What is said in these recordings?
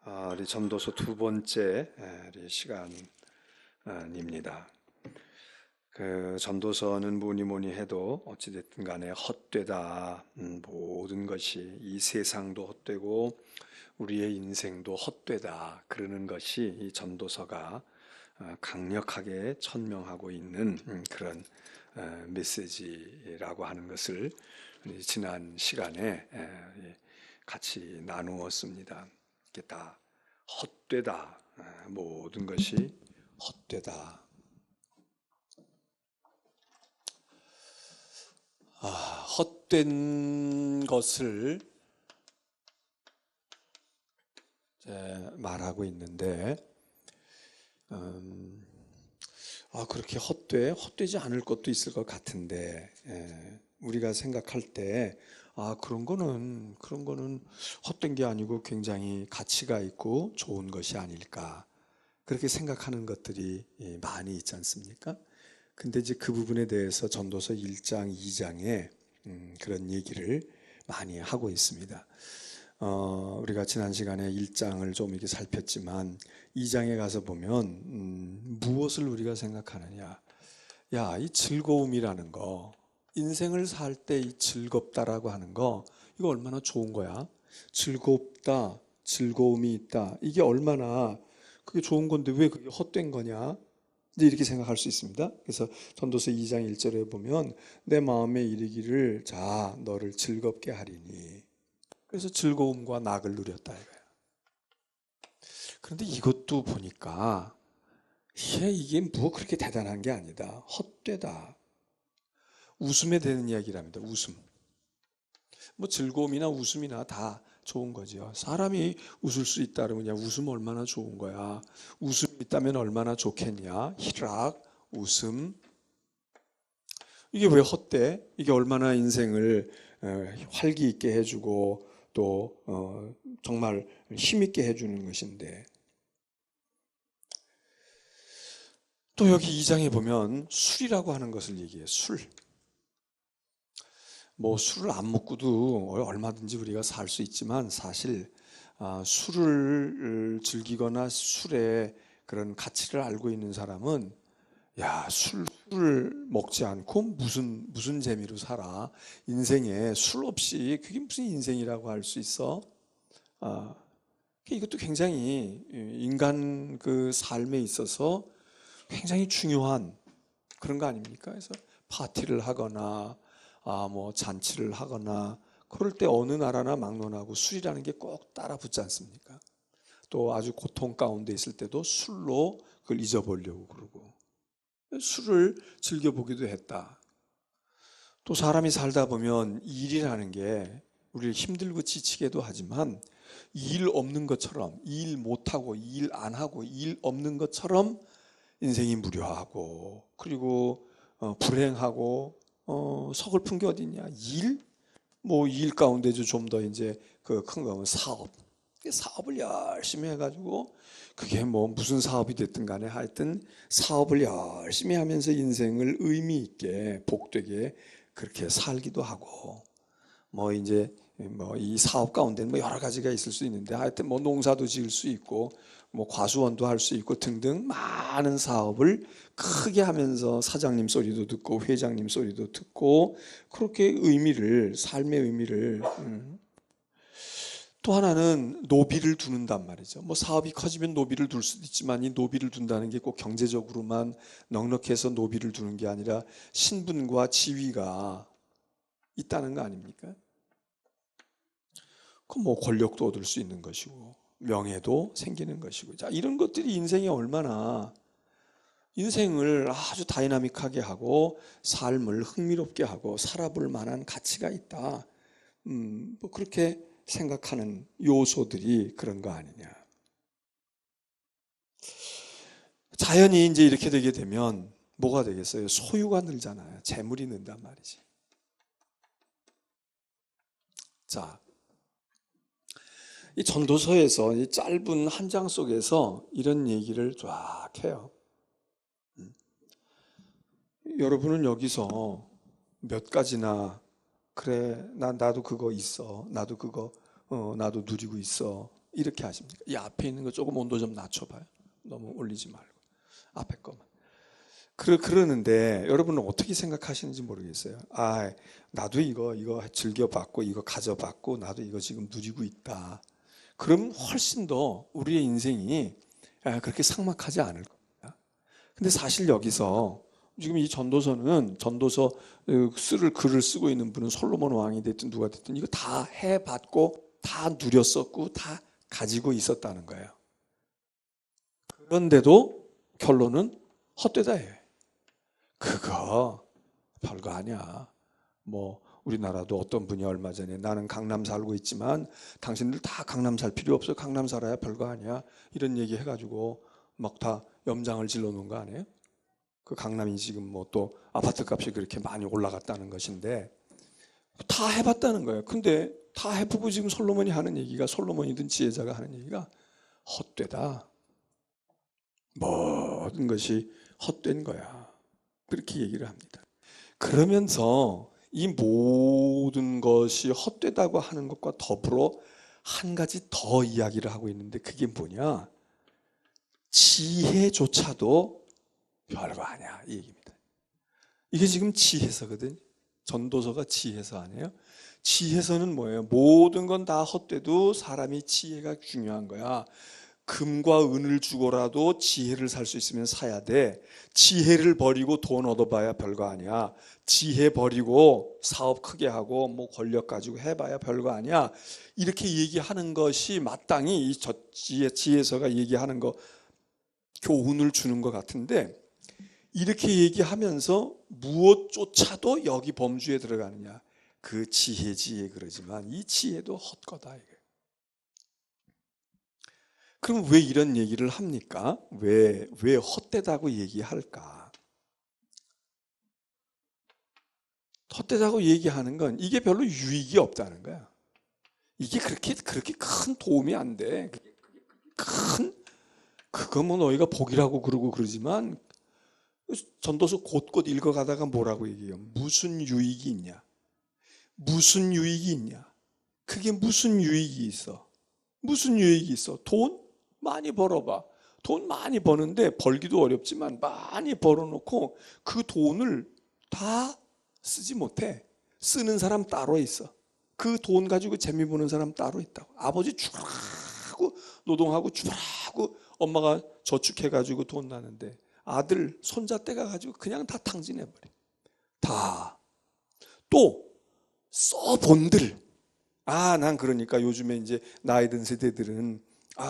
우리 전도서 두 번째 우리 시간입니다. 그 전도서는 뭐니 해도 어찌됐든 간에 헛되다. 모든 것이 이 세상도 헛되고 우리의 인생도 헛되다. 그러는 것이 이 전도서가 강력하게 천명하고 있는 그런 메시지라고 하는 것을 지난 시간에 같이 나누었습니다. 이게 다 헛되다. 모든 것이 헛되다. 헛된 것을 말하고 있는데, 그렇게 헛되지 않을 것도 있을 것 같은데, 우리가 생각할 때, 그런 거는 헛된 게 아니고 굉장히 가치가 있고 좋은 것이 아닐까. 그렇게 생각하는 것들이 많이 있지 않습니까? 근데 이제 그 부분에 대해서 전도서 1장, 2장에 그런 얘기를 많이 하고 있습니다. 우리가 지난 시간에 1장을 좀 이렇게 살폈지만 2장에 가서 보면 무엇을 우리가 생각하느냐. 야, 이 즐거움이라는 거, 인생을 살 때 이 즐겁다라고 하는 거, 이거 얼마나 좋은 거야? 즐겁다, 즐거움이 있다. 이게 얼마나 그게 좋은 건데 왜 그게 헛된 거냐? 이제 이렇게 생각할 수 있습니다. 그래서 전도서 2장 1절에 보면 내 마음에 이르기를 자 너를 즐겁게 하리니. 그래서 즐거움과 낙을 누렸다 이거야. 그런데 이것도 보니까 이게 뭐 그렇게 대단한 게 아니다. 헛되다. 웃음에 대한 이야기랍니다. 웃음. 뭐 즐거움이나 웃음이나 다 좋은 거죠. 사람이 웃을 수 있다 그러면 야, 웃음 얼마나 좋은 거야. 웃음이 있다면 얼마나 좋겠냐. 희락, 웃음. 이게 왜 헛돼? 이게 얼마나 인생을 활기 있게 해주고 또 정말 힘있게 해주는 것인데. 또 여기 2장에 보면 술이라고 하는 것을 얘기해요. 술. 뭐 술을 안 먹고도 얼마든지 우리가 살 수 있지만 사실 술을 술의 그런 가치를 알고 있는 사람은 야, 술을 먹지 않고 무슨 재미로 살아? 인생에 술 없이 그게 무슨 인생이라고 할 수 있어? 이것도 굉장히 인간 그 삶에 있어서 굉장히 중요한 그런 거 아닙니까? 그래서 파티를 하거나 뭐 잔치를 하거나 그럴 때 어느 나라나 막론하고 술이라는 게 꼭 따라 붙지 않습니까? 또 아주 고통 가운데 있을 때도 술로 그걸 잊어보려고 그러고 술을 즐겨보기도 했다. 또 사람이 살다 보면 일이라는 게 우리를 힘들고 지치게도 하지만 일 없는 것처럼 일 못하고 일 안 하고 일 없는 것처럼 인생이 무료하고 그리고 불행하고 서글픈 게 어디 있냐? 일? 뭐 일 가운데도 좀 더 이제 그 큰 거는 사업. 사업을 열심히 해가지고 그게 뭐 무슨 사업이 됐든 간에 하여튼 사업을 열심히 하면서 인생을 의미 있게 복되게 그렇게 살기도 하고 뭐 이제 뭐 이 사업 가운데는 뭐 여러 가지가 있을 수 있는데 하여튼 뭐 농사도 지을 수 있고 뭐 과수원도 할 수 있고 등등 많은 사업을 크게 하면서 사장님 소리도 듣고 회장님 소리도 듣고 그렇게 삶의 의미를 또 하나는 노비를 두는단 말이죠. 뭐 사업이 커지면 노비를 둘 수도 있지만 이 노비를 둔다는 게 꼭 경제적으로만 넉넉해서 노비를 두는 게 아니라 신분과 지위가 있다는 거 아닙니까? 그럼 뭐 권력도 얻을 수 있는 것이고 명예도 생기는 것이고 자 이런 것들이 인생에 얼마나 인생을 아주 다이나믹하게 하고 삶을 흥미롭게 하고 살아볼 만한 가치가 있다. 뭐 그렇게 생각하는 요소들이 그런 거 아니냐. 자연히 이제 이렇게 되게 되면 뭐가 되겠어요? 소유가 늘잖아요. 재물이 는단 말이지. 자, 이 전도서에서 이 짧은 한 장 속에서 이런 얘기를 쫙 해요. 여러분은 여기서 몇 가지나 그래 나도 그거 있어 나도 그거 나도 누리고 있어 이렇게 하십니까? 이 앞에 있는 거 조금 온도 좀 낮춰봐요. 너무 올리지 말고 앞에 거만. 그러는데 여러분은 어떻게 생각하시는지 모르겠어요. 나도 이거 즐겨봤고 이거 가져봤고 나도 이거 지금 누리고 있다. 그럼 훨씬 더 우리의 인생이 그렇게 삭막하지 않을 겁니다. 근데 사실 여기서 지금 이 전도서 쓸 글을 쓰고 있는 분은 솔로몬 왕이 됐든 누가 됐든 이거 다 해봤고 다 누렸었고 다 가지고 있었다는 거예요. 그런데도 결론은 헛되다예요. 그거 별거 아니야. 뭐 우리나라도 어떤 분이 얼마 전에 나는 강남 살고 있지만 당신들 다 강남 살 필요 없어. 강남 살아야 별거 아니야. 이런 얘기 해가지고 막 다 염장을 질러 놓은 거 아니에요? 그 강남이 지금 뭐 또 아파트 값이 그렇게 많이 올라갔다는 것인데 다 해봤다는 거예요. 근데 다 해보고 지금 솔로몬이 하는 얘기가 솔로몬이든 지혜자가 하는 얘기가 헛되다. 모든 것이 헛된 거야. 그렇게 얘기를 합니다. 그러면서 이 모든 것이 헛되다고 하는 것과 더불어 한 가지 더 이야기를 하고 있는데 그게 뭐냐? 지혜조차도 별거 아니야 이 얘기입니다. 이게 지금 지혜서거든. 전도서가 지혜서 아니에요? 지혜서는 뭐예요? 모든 건 다 헛되도 사람이 지혜가 중요한 거야. 금과 은을 주고라도 지혜를 살 수 있으면 사야 돼. 지혜를 버리고 돈 얻어봐야 별거 아니야. 지혜 버리고 사업 크게 하고 뭐 권력 가지고 해봐야 별거 아니야. 이렇게 얘기하는 것이 마땅히 이 지혜서가 얘기하는 거 교훈을 주는 것 같은데 이렇게 얘기하면서 무엇조차도 여기 범주에 들어가느냐. 그 지혜 그러지만 이 지혜도 헛거다 이게. 그럼 왜 이런 얘기를 합니까? 왜 헛되다고 얘기할까? 헛되다고 얘기하는 건 이게 별로 유익이 없다는 거야. 이게 그렇게 큰 도움이 안 돼. 그거 뭐 너희가 복이라고 그러고 그러지만 전도서 곳곳 읽어가다가 뭐라고 얘기해요? 무슨 유익이 있냐? 무슨 유익이 있냐? 그게 무슨 유익이 있어? 무슨 유익이 있어? 돈 많이 벌어봐. 돈 많이 버는데 벌기도 어렵지만 많이 벌어놓고 그 돈을 다 쓰지 못해. 쓰는 사람 따로 있어. 그 돈 가지고 재미 보는 사람 따로 있다고. 아버지 죽으라고 노동하고 죽으라고 엄마가 저축해가지고 돈 나는데 아들 손자 떼가 가지고 그냥 다 탕진해버려. 다. 또 써본들. 난 그러니까 요즘에 이제 나이 든 세대들은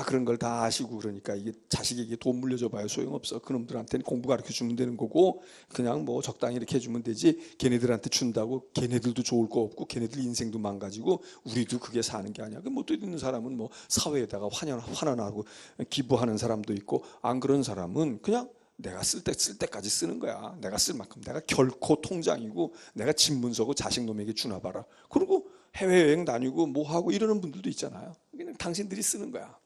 그런 걸 다 아시고 그러니까 이게 자식에게 돈 물려줘 봐요. 소용없어. 그놈들한테는 공부 가르쳐 주면 되는 거고 그냥 뭐 적당히 이렇게 해주면 되지. 걔네들한테 준다고 걔네들도 좋을 거 없고 걔네들 인생도 망가지고 우리도 그게 사는 게 아니야. 그 못 듣는 사람은 뭐 사회에다가 환원하고 기부하는 사람도 있고 안 그런 사람은 그냥 내가 쓸 때까지 쓰는 거야. 내가 쓸 만큼 내가 결코 통장이고 내가 집문서고 자식 놈에게 주나 봐라. 그리고 해외여행 다니고 뭐 하고 이러는 분들도 있잖아요. 그냥 당신들이 쓰는 거야.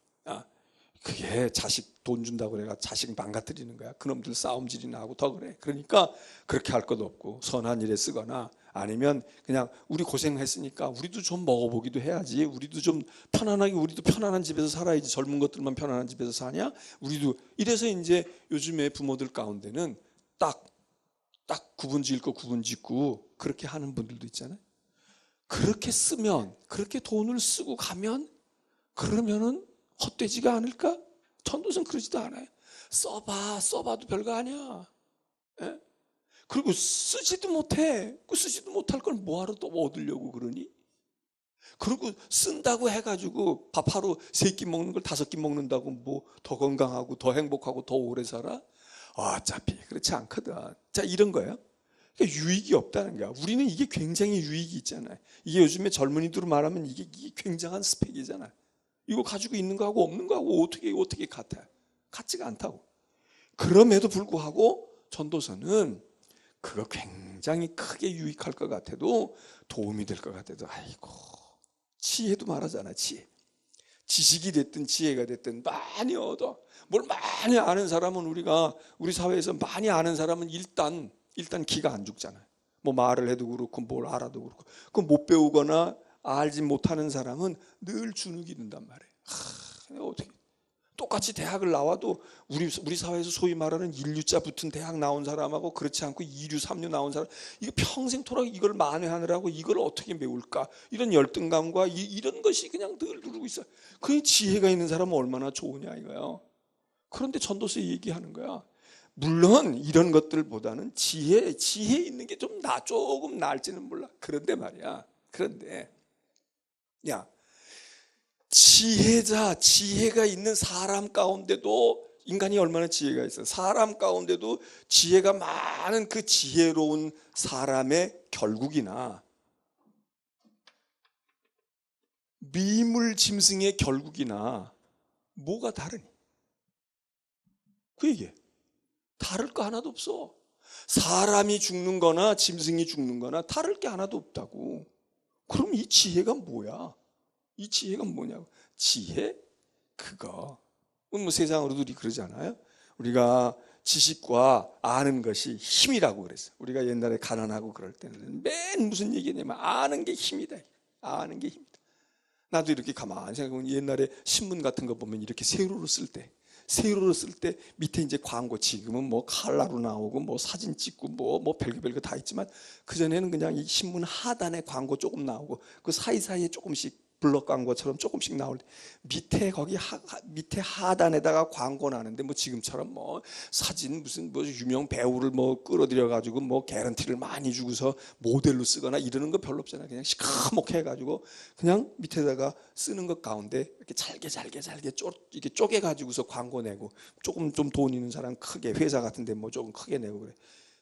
그게 자식 돈 준다고 내가 자식 망가뜨리는 거야. 그놈들 싸움질이나 하고 더 그래. 그러니까 그렇게 할 것도 없고 선한 일에 쓰거나 아니면 그냥 우리 고생했으니까 우리도 좀 먹어보기도 해야지. 우리도 좀 편안하게 우리도 편안한 집에서 살아야지. 젊은 것들만 편안한 집에서 사냐? 우리도 이래서 이제 요즘에 부모들 가운데는 딱 구분 지을 거 구분 짓고 그렇게 하는 분들도 있잖아요. 그렇게 쓰면 그렇게 돈을 쓰고 가면 그러면은 헛되지가 않을까? 전도서는 그러지도 않아요. 써봐도 별거 아니야. 예? 그리고 쓰지도 못해. 그 쓰지도 못할 걸 뭐하러 또 얻으려고 그러니? 그리고 쓴다고 해가지고 밥 하루 3끼 먹는 걸 5끼 먹는다고 뭐 더 건강하고 더 행복하고 더 오래 살아? 어차피 그렇지 않거든. 자, 이런 거예요. 그러니까 유익이 없다는 거야. 우리는 이게 굉장히 유익이 있잖아요. 이게 요즘에 젊은이들로 말하면 이게 굉장한 스펙이잖아요. 이거 가지고 있는 거하고 없는 거하고 어떻게 같아? 같지가 않다고. 그럼에도 불구하고 전도서는 그거 굉장히 크게 유익할 것 같아도 도움이 될 것 같아도 아이고 지혜도 말하잖아. 지식이 됐든 지혜가 됐든 많이 얻어. 뭘 많이 아는 사람은 우리 사회에서 많이 아는 사람은 일단 기가 안 죽잖아요. 뭐 말을 해도 그렇고 뭘 알아도 그렇고. 그 못 배우거나 알지 못하는 사람은 늘 주눅이 든단 말이에요. 어떻게 똑같이 대학을 나와도 우리 사회에서 소위 말하는 1류자 붙은 대학 나온 사람하고 그렇지 않고 2류, 3류 나온 사람, 이거 평생토록 이걸 만회하느라고 이걸 어떻게 메울까? 이런 열등감과 이런 것이 그냥 늘 누르고 있어요. 그 지혜가 있는 사람은 얼마나 좋으냐 이거요. 그런데 전도서 얘기하는 거야. 물론 이런 것들보다는 지혜 있는 게 조금 나을지는 몰라. 그런데 말이야. 그런데 야, 지혜가 있는 사람 가운데도 인간이 얼마나 지혜가 있어요. 사람 가운데도 지혜가 많은 그 지혜로운 사람의 결국이나 미물 짐승의 결국이나 뭐가 다르니? 그 얘기해. 다를 거 하나도 없어. 사람이 죽는 거나 짐승이 죽는 거나 다를 게 하나도 없다고. 그럼 이 지혜가 뭐야? 이 지혜가 뭐냐고. 지혜? 그거. 뭐 세상으로도 우리 그러잖아요. 우리가 지식과 아는 것이 힘이라고 그랬어요. 우리가 옛날에 가난하고 그럴 때는 맨 무슨 얘기냐면 아는 게 힘이다. 아는 게 힘이다. 나도 이렇게 가만히 생각해보면 옛날에 신문 같은 거 보면 이렇게 세로로 쓸 때 밑에 이제 광고, 지금은 뭐 칼라로 나오고 뭐 사진 찍고 뭐 별거 다 있지만 그전에는 그냥 이 신문 하단에 광고 조금 나오고 그 사이사이에 조금씩 블럭 광고처럼 조금씩 나올 때 밑에 하단에다가 광고 나는데 뭐 지금처럼 뭐 사진 무슨 뭐 유명 배우를 뭐 끌어들여 가지고 뭐 개런티를 많이 주고서 모델로 쓰거나 이러는 거 별로 없잖아요. 그냥 시커멓게 해가지고 그냥 밑에다가 쓰는 것 가운데 이렇게 잘게 이렇게 쪼개 가지고서 광고 내고 조금 좀 돈 있는 사람 크게 회사 같은데 뭐 조금 크게 내고 그래.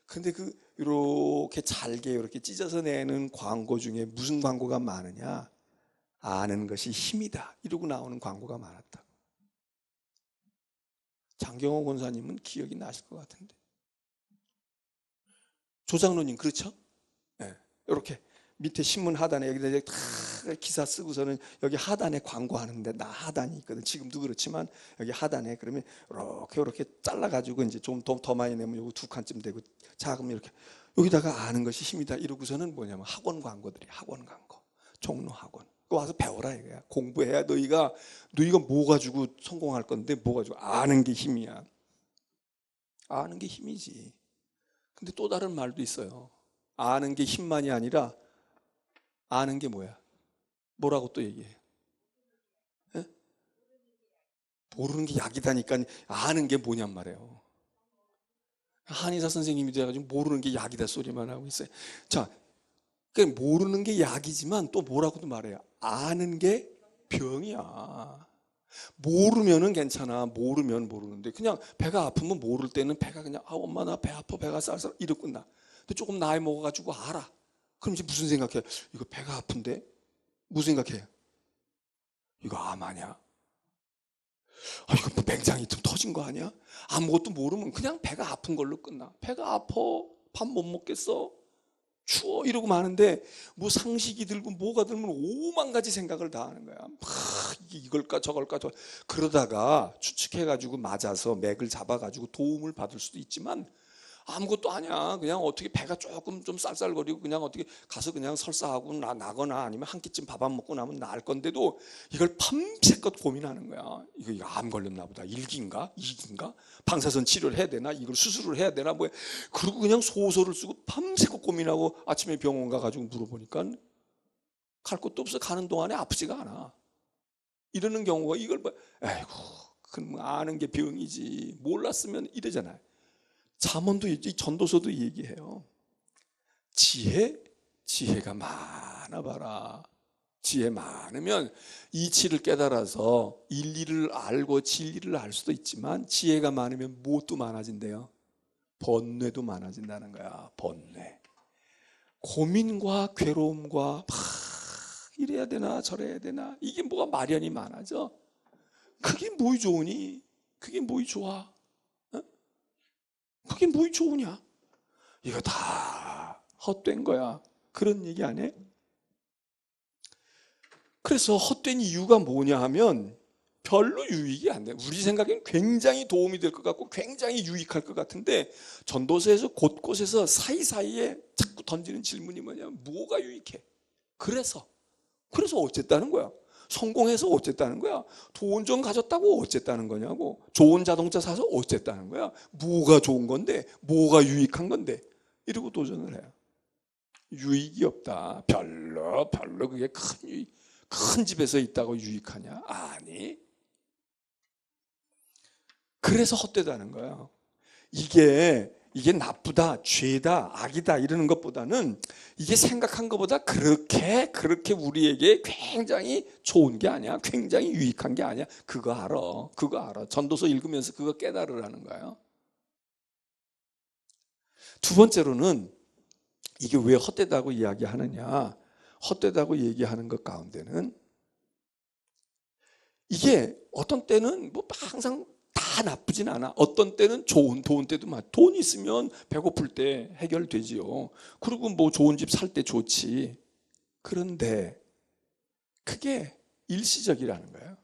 근데 그 이렇게 잘게 이렇게 찢어서 내는 광고 중에 무슨 광고가 많으냐? 아는 것이 힘이다 이러고 나오는 광고가 많았다. 장경호 권사님은 기억이 나실 것 같은데. 조장로님 그렇죠? 네. 이렇게 밑에 신문 하단에 여기다 이제 다 기사 쓰고서는 여기 하단에 광고하는데 나 하단이 있거든. 지금도 그렇지만 여기 하단에 그러면 이렇게 잘라가지고 이제 좀 더 많이 내면 여기 2칸쯤 되고 작으면 이렇게 여기다가 아는 것이 힘이다 이러고서는 뭐냐면 학원 광고들이 학원 광고, 종로 학원. 와서 배워라 이거야. 공부해야 너희가 뭐 가지고 성공할 건데 뭐 가지고 아는 게 힘이야. 아는 게 힘이지. 근데 또 다른 말도 있어요. 아는 게 힘만이 아니라 아는 게 뭐야? 뭐라고 또 얘기해? 에? 모르는 게 약이다니까 아는 게 뭐냔 말이에요. 한의사 선생님이 돼가지고 모르는 게 약이다 소리만 하고 있어요. 자, 그러니까 모르는 게 약이지만 또 뭐라고도 말해요. 아는 게 병이야. 모르면은 괜찮아. 모르면 모르는데 그냥 배가 아프면 모를 때는 배가 그냥 엄마 나 배 아파 배가 쌀쌀 이러고 끝나. 근데 조금 나이 먹어가지고 알아. 그럼 이제 무슨 생각해? 이거 배가 아픈데? 무슨 생각해? 이거 암 아니야? 이거 뭐 맹장이 좀 터진 거 아니야? 아무것도 모르면 그냥 배가 아픈 걸로 끝나. 배가 아파. 밥 못 먹겠어. 추워 이러고 마는데 뭐 상식이 들고 뭐가 들면 5만 가지 생각을 다 하는 거야. 이걸까 저걸까 그러다가 추측해가지고 맞아서 맥을 잡아가지고 도움을 받을 수도 있지만 아무것도 아니야. 그냥 어떻게 배가 조금 좀 쌀쌀거리고 그냥 어떻게 가서 그냥 설사하고 나거나 아니면 한 끼쯤 밥 안 먹고 나면 나을 건데도 이걸 밤새껏 고민하는 거야. 이거 암 걸렸나 보다. 1기인가? 2기인가? 방사선 치료를 해야 되나? 이걸 수술을 해야 되나? 뭐 그리고 그냥 소설을 쓰고 밤새껏 고민하고 아침에 병원 가가지고 물어보니까 갈 곳도 없어. 가는 동안에 아프지가 않아. 이러는 경우가 이걸 뭐 에이구 그럼 아는 게 병이지. 몰랐으면 이러잖아요. 잠언도 전도서도 얘기해요. 지혜가 많아 봐라. 지혜 많으면 이치를 깨달아서 일리를 알고 진리를 알 수도 있지만 지혜가 많으면 무엇도 많아진대요. 번뇌도 많아진다는 거야. 번뇌. 고민과 괴로움과 이래야 되나 저래야 되나 이게 뭐가 마련이 많아져. 그게 뭐 좋으니? 그게 뭐 좋아? 그게 뭐 좋으냐? 이거 다 헛된 거야. 그런 얘기 안 해? 그래서 헛된 이유가 뭐냐 하면 별로 유익이 안 돼. 우리 생각엔 굉장히 도움이 될 것 같고 굉장히 유익할 것 같은데 전도서에서 곳곳에서 사이사이에 자꾸 던지는 질문이 뭐냐면 뭐가 유익해? 그래서 어쨌다는 거야. 성공해서 어쨌다는 거야? 돈 좀 가졌다고 어쨌다는 거냐고? 좋은 자동차 사서 어쨌다는 거야? 뭐가 좋은 건데? 뭐가 유익한 건데? 이러고 도전을 해요. 유익이 없다. 별로 그게 큰 집에서 있다고 유익하냐? 아니. 그래서 헛되다는 거예요. 이게 나쁘다, 죄다, 악이다 이러는 것보다는 이게 생각한 것보다 그렇게 우리에게 굉장히 좋은 게 아니야. 굉장히 유익한 게 아니야. 그거 알아. 전도서 읽으면서 그거 깨달으라는 거예요. 두 번째로는 이게 왜 헛되다고 이야기하느냐. 헛되다고 얘기하는 것 가운데는 이게 어떤 때는 뭐 항상 다 나쁘진 않아. 어떤 때는 좋은 때도 많아. 돈 있으면 배고플 때 해결되지요. 그리고 뭐 좋은 집 살 때 좋지. 그런데 그게 일시적이라는 거예요.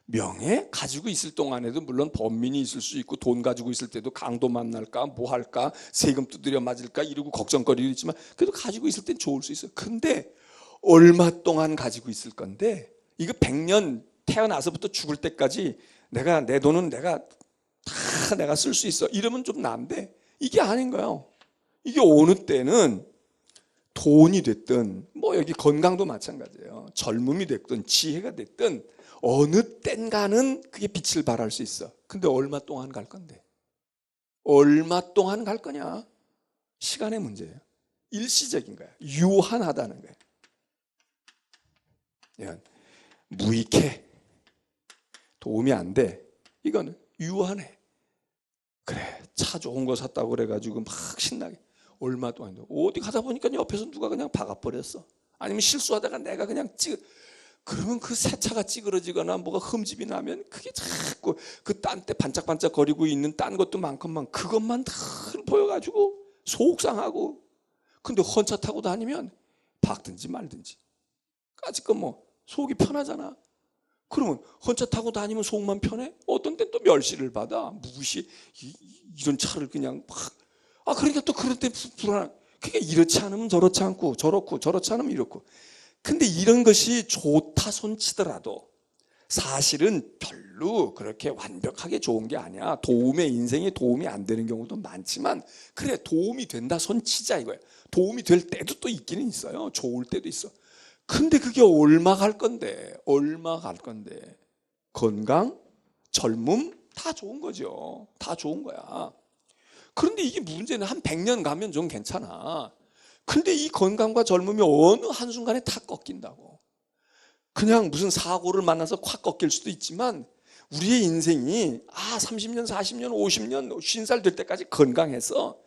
명예 가지고 있을 동안에도 물론 번민이 있을 수 있고 돈 가지고 있을 때도 강도 만날까 뭐 할까 세금 두드려 맞을까 이러고 걱정거리도 있지만 그래도 가지고 있을 땐 좋을 수 있어요. 근데 얼마 동안 가지고 있을 건데 이거 100년 태어나서부터 죽을 때까지 내 돈은 내가 쓸 수 있어 이러면 좀 난데 이게 아닌 거예요. 이게 어느 때는 돈이 됐든 뭐 여기 건강도 마찬가지예요. 젊음이 됐든 지혜가 됐든 어느 땐가는 그게 빛을 발할 수 있어. 근데 얼마 동안 갈 건데? 얼마 동안 갈 거냐? 시간의 문제예요. 일시적인 거야. 유한하다는 거예요. 무익해. 도움이 안 돼. 이거는 유한해. 그래, 차 좋은 거 샀다고 그래가지고 막 신나게 얼마 동안 어디 가다 보니까 옆에서 누가 그냥 박아버렸어. 아니면 실수하다가 내가 그냥 그러면 그 새 차가 찌그러지거나 뭐가 흠집이 나면 그게 자꾸 그 딴 때 반짝반짝 거리고 있는 딴 것도 많건만 그것만 다 보여가지고 속상하고. 근데 헌차 타고 다니면 박든지 말든지 까짓 건 뭐 속이 편하잖아. 그러면 헌차 타고 다니면 속만 편해? 어떤 땐 또 멸시를 받아. 무시 이런 차를 그냥 막 그러니까 또 그럴 때 불안한. 그게 이렇지 않으면 저렇지 않고 저렇고 저렇지 않으면 이렇고. 근데 이런 것이 좋다 손치더라도 사실은 별로 그렇게 완벽하게 좋은 게 아니야. 인생에 도움이 안 되는 경우도 많지만 그래 도움이 된다 손치자 이거야. 도움이 될 때도 또 있기는 있어요. 좋을 때도 있어. 근데 그게 얼마 갈 건데? 건강, 젊음 다 좋은 거죠. 다 좋은 거야. 그런데 이게 문제는 한 100년 가면 좀 괜찮아. 근데 이 건강과 젊음이 어느 한순간에 다 꺾인다고. 그냥 무슨 사고를 만나서 확 꺾일 수도 있지만 우리의 인생이 30년, 40년, 50년, 50살 될 때까지 건강해서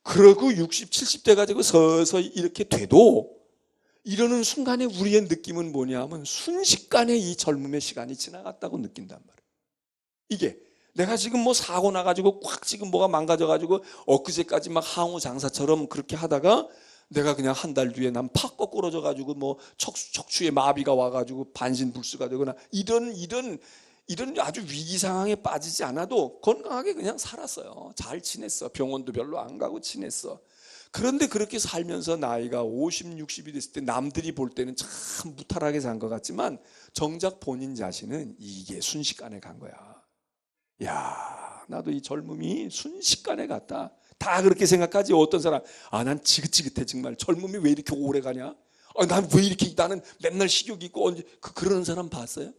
그러고 60, 70대 가지고 서서히 이렇게 돼도 이러는 순간에 우리의 느낌은 뭐냐면 순식간에 이 젊음의 시간이 지나갔다고 느낀단 말이에요. 이게 내가 지금 뭐 사고 나가지고 꽉 지금 뭐가 망가져가지고 엊그제까지 막 항우 장사처럼 그렇게 하다가 내가 그냥 한 달 뒤에 난 팍 거꾸러져가지고 뭐 척추에 마비가 와가지고 반신불수가 되거나 이런 아주 위기 상황에 빠지지 않아도 건강하게 그냥 살았어요. 잘 지냈어. 병원도 별로 안 가고 지냈어. 그런데 그렇게 살면서 나이가 50, 60이 됐을 때 남들이 볼 때는 참 무탈하게 산 것 같지만 정작 본인 자신은 이게 순식간에 간 거야. 야, 나도 이 젊음이 순식간에 갔다. 다 그렇게 생각하지. 어떤 사람 난 지긋지긋해 정말. 젊음이 왜 이렇게 오래 가냐? 난 왜 이렇게 나는 맨날 식욕이 있고 언제 그런 사람 봤어요?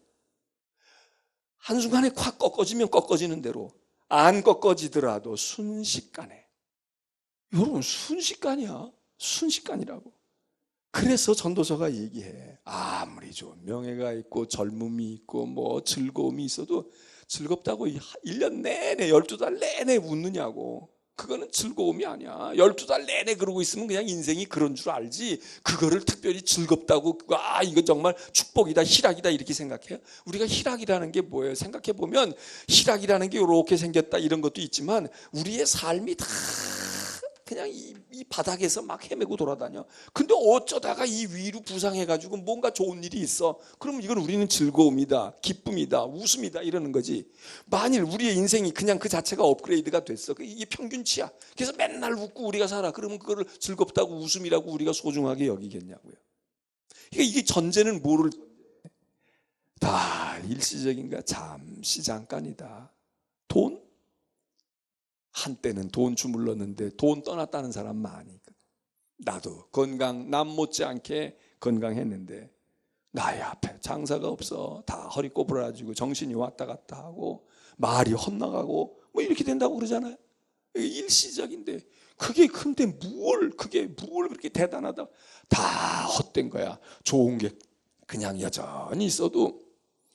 한순간에 확 꺾어지면 꺾어지는 대로 안 꺾어지더라도 순식간에. 여러분 순식간이야. 순식간이라고. 그래서 전도서가 얘기해. 아무리 좋은 명예가 있고 젊음이 있고 뭐 즐거움이 있어도 즐겁다고 1년 내내 12달 내내 웃느냐고. 그거는 즐거움이 아니야. 12달 내내 그러고 있으면 그냥 인생이 그런 줄 알지 그거를 특별히 즐겁다고 이거 정말 축복이다 희락이다 이렇게 생각해요. 우리가 희락이라는 게 뭐예요? 생각해보면 희락이라는 게 이렇게 생겼다 이런 것도 있지만 우리의 삶이 다 그냥 이 바닥에서 막 헤매고 돌아다녀. 근데 어쩌다가 이 위로 부상해가지고 뭔가 좋은 일이 있어. 그럼 이건 우리는 즐거움이다, 기쁨이다, 웃음이다 이러는 거지. 만일 우리의 인생이 그냥 그 자체가 업그레이드가 됐어. 이게 평균치야. 그래서 맨날 웃고 우리가 살아. 그러면 그거를 즐겁다고 웃음이라고 우리가 소중하게 여기겠냐고요. 그러니까 이게 전제는 뭐를 다 일시적인가 잠시 잠깐이다. 돈? 한때는 돈 주물렀는데 돈 떠났다는 사람 많이. 나도 건강 남 못지않게 건강했는데 나의 앞에 장사가 없어. 다 허리 꼬부라지고 정신이 왔다 갔다 하고 말이 헛나가고 뭐 이렇게 된다고 그러잖아요. 일시적인데 그게 근데 그게 뭘 그렇게 대단하다. 다 헛된 거야. 좋은 게 그냥 여전히 있어도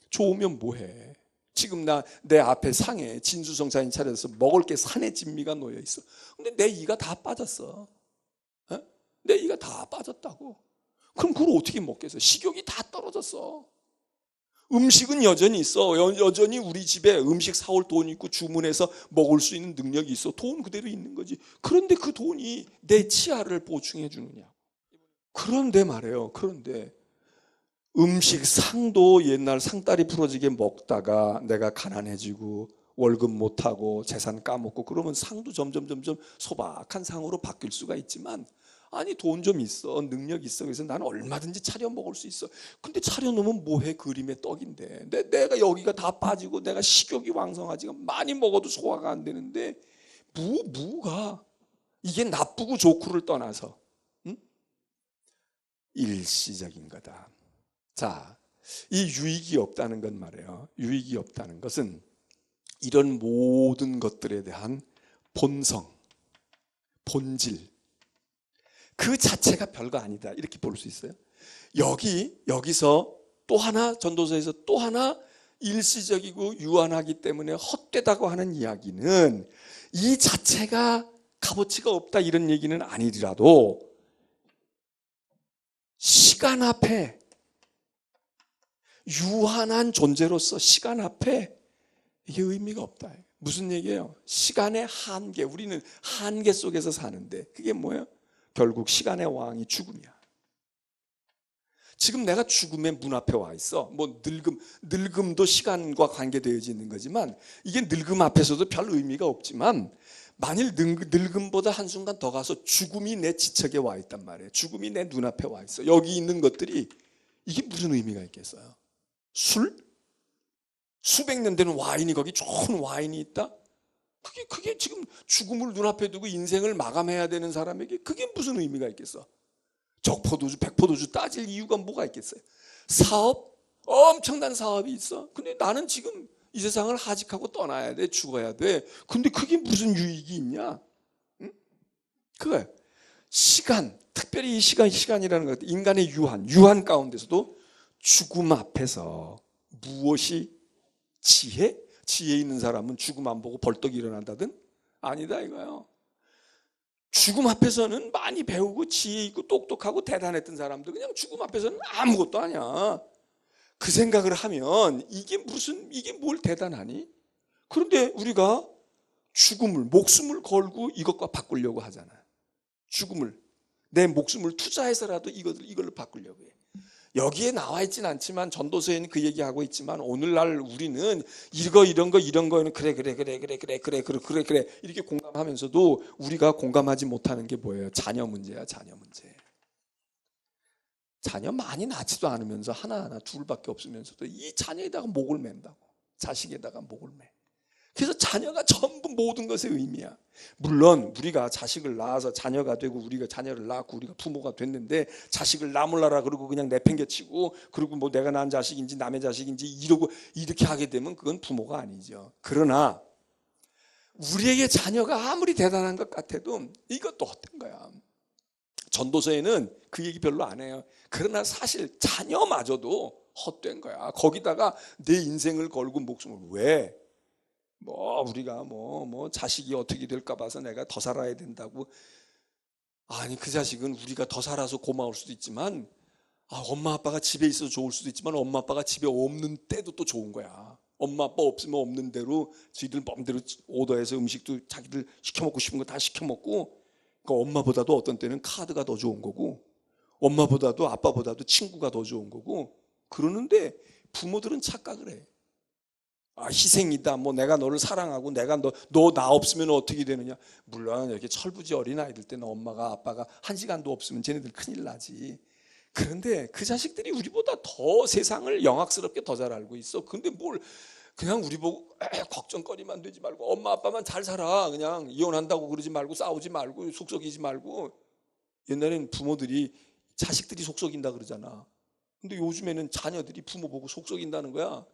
좋으면 뭐해. 지금 내 앞에 상에 진수성찬이 차려서 먹을 게 산에 진미가 놓여 있어. 근데 내 이가 다 빠졌어. 내 이가 다 빠졌다고. 그럼 그걸 어떻게 먹겠어? 식욕이 다 떨어졌어. 음식은 여전히 있어. 여전히 우리 집에 음식 사올 돈이 있고 주문해서 먹을 수 있는 능력이 있어. 돈 그대로 있는 거지. 그런데 그 돈이 내 치아를 보충해 주느냐. 그런데 말이에요. 그런데 음식 상도 옛날 상다리 부러지게 먹다가 내가 가난해지고 월급 못하고 재산 까먹고 그러면 상도 점점 소박한 상으로 바뀔 수가 있지만 아니 돈 좀 있어 능력 있어 그래서 나는 얼마든지 차려 먹을 수 있어. 근데 차려 놓으면 뭐해. 그림의 떡인데 내가 여기가 다 빠지고 내가 식욕이 왕성하지가 많이 먹어도 소화가 안 되는데 무가 이게 나쁘고 좋고를 떠나서 일시적인 거다. 자, 이 유익이 없다는 건 말이에요. 유익이 없다는 것은 이런 모든 것들에 대한 본성, 본질 그 자체가 별거 아니다 이렇게 볼 수 있어요. 여기서 또 하나 전도서에서 또 하나 일시적이고 유한하기 때문에 헛되다고 하는 이야기는 이 자체가 값어치가 없다 이런 얘기는 아니더라도 시간 앞에 유한한 존재로서 시간 앞에 이게 의미가 없다. 무슨 얘기예요? 시간의 한계. 우리는 한계 속에서 사는데 그게 뭐예요? 결국 시간의 왕이 죽음이야. 지금 내가 죽음의 문 앞에 와 있어. 뭐 늙음도 시간과 관계되어져 있는 거지만 이게 늙음 앞에서도 별 의미가 없지만 만일 늙음보다 한순간 더 가서 죽음이 내 지척에 와 있단 말이에요. 죽음이 내 눈앞에 와 있어. 여기 있는 것들이 이게 무슨 의미가 있겠어요? 술? 수백 년 되는 와인이 거기 좋은 와인이 있다? 그게 지금 죽음을 눈앞에 두고 인생을 마감해야 되는 사람에게 그게 무슨 의미가 있겠어? 적포도주, 백포도주 따질 이유가 뭐가 있겠어요? 사업? 엄청난 사업이 있어. 근데 나는 지금 이 세상을 하직하고 떠나야 돼. 죽어야 돼. 근데 그게 무슨 유익이 있냐? 응? 그거야. 시간, 특별히 이 시간이라는 것, 인간의 유한 가운데서도 죽음 앞에서 무엇이 지혜? 지혜 있는 사람은 죽음 안 보고 벌떡 일어난다든? 아니다 이거예요. 죽음 앞에서는 많이 배우고 지혜 있고 똑똑하고 대단했던 사람들 그냥 죽음 앞에서는 아무것도 아니야. 그 생각을 하면 이게 뭘 대단하니? 그런데 우리가 목숨을 걸고 이것과 바꾸려고 하잖아요. 내 목숨을 투자해서라도 이걸로 바꾸려고 해. 여기에 나와 있진 않지만 전도서에는 그 얘기하고 있지만 오늘날 우리는 이런 거는 그래 이렇게 공감하면서도 우리가 공감하지 못하는 게 뭐예요? 자녀 문제야. 자녀 많이 낳지도 않으면서 하나하나 둘밖에 없으면서도 이 자녀에다가 목을 맨다고. 자식에다가 목을 매. 그래서 자녀가 전부 모든 것의 의미야. 물론 우리가 자식을 낳아서 자녀가 되고 우리가 자녀를 낳고 우리가 부모가 됐는데 자식을 낳으려라 그러고 그냥 내팽개치고 그리고 뭐 내가 낳은 자식인지 남의 자식인지 이러고 이렇게 하게 되면 그건 부모가 아니죠. 그러나 우리에게 자녀가 아무리 대단한 것 같아도 이것도 헛된 거야. 전도서에는 그 얘기 별로 안 해요. 그러나 사실 자녀마저도 헛된 거야. 거기다가 내 인생을 걸고 목숨을 왜? 우리가 자식이 어떻게 될까 봐서 내가 더 살아야 된다고. 아니 그 자식은 우리가 더 살아서 고마울 수도 있지만 엄마 아빠가 집에 있어서 좋을 수도 있지만 엄마 아빠가 집에 없는 때도 또 좋은 거야. 엄마 아빠 없으면 없는 대로 저희들 마음대로 오더해서 음식도 자기들 시켜 먹고 싶은 거 다 시켜 먹고 그러니까 엄마보다도 어떤 때는 카드가 더 좋은 거고 엄마보다도 아빠보다도 친구가 더 좋은 거고 그러는데 부모들은 착각을 해. 희생이다. 내가 너를 사랑하고 내가 너 나 없으면 어떻게 되느냐. 물론 이렇게 철부지 어린 아이들 때는 엄마가 아빠가 한 시간도 없으면 쟤네들 큰일 나지. 그런데 그 자식들이 우리보다 더 세상을 영악스럽게 더 잘 알고 있어. 근데 뭘 그냥 우리 보고 걱정거리만 되지 말고 엄마 아빠만 잘 살아. 그냥 이혼한다고 그러지 말고 싸우지 말고 속썩이지 말고. 옛날에는 부모들이 자식들이 속썩인다 그러잖아. 근데 요즘에는 자녀들이 부모 보고 속썩인다는 거야.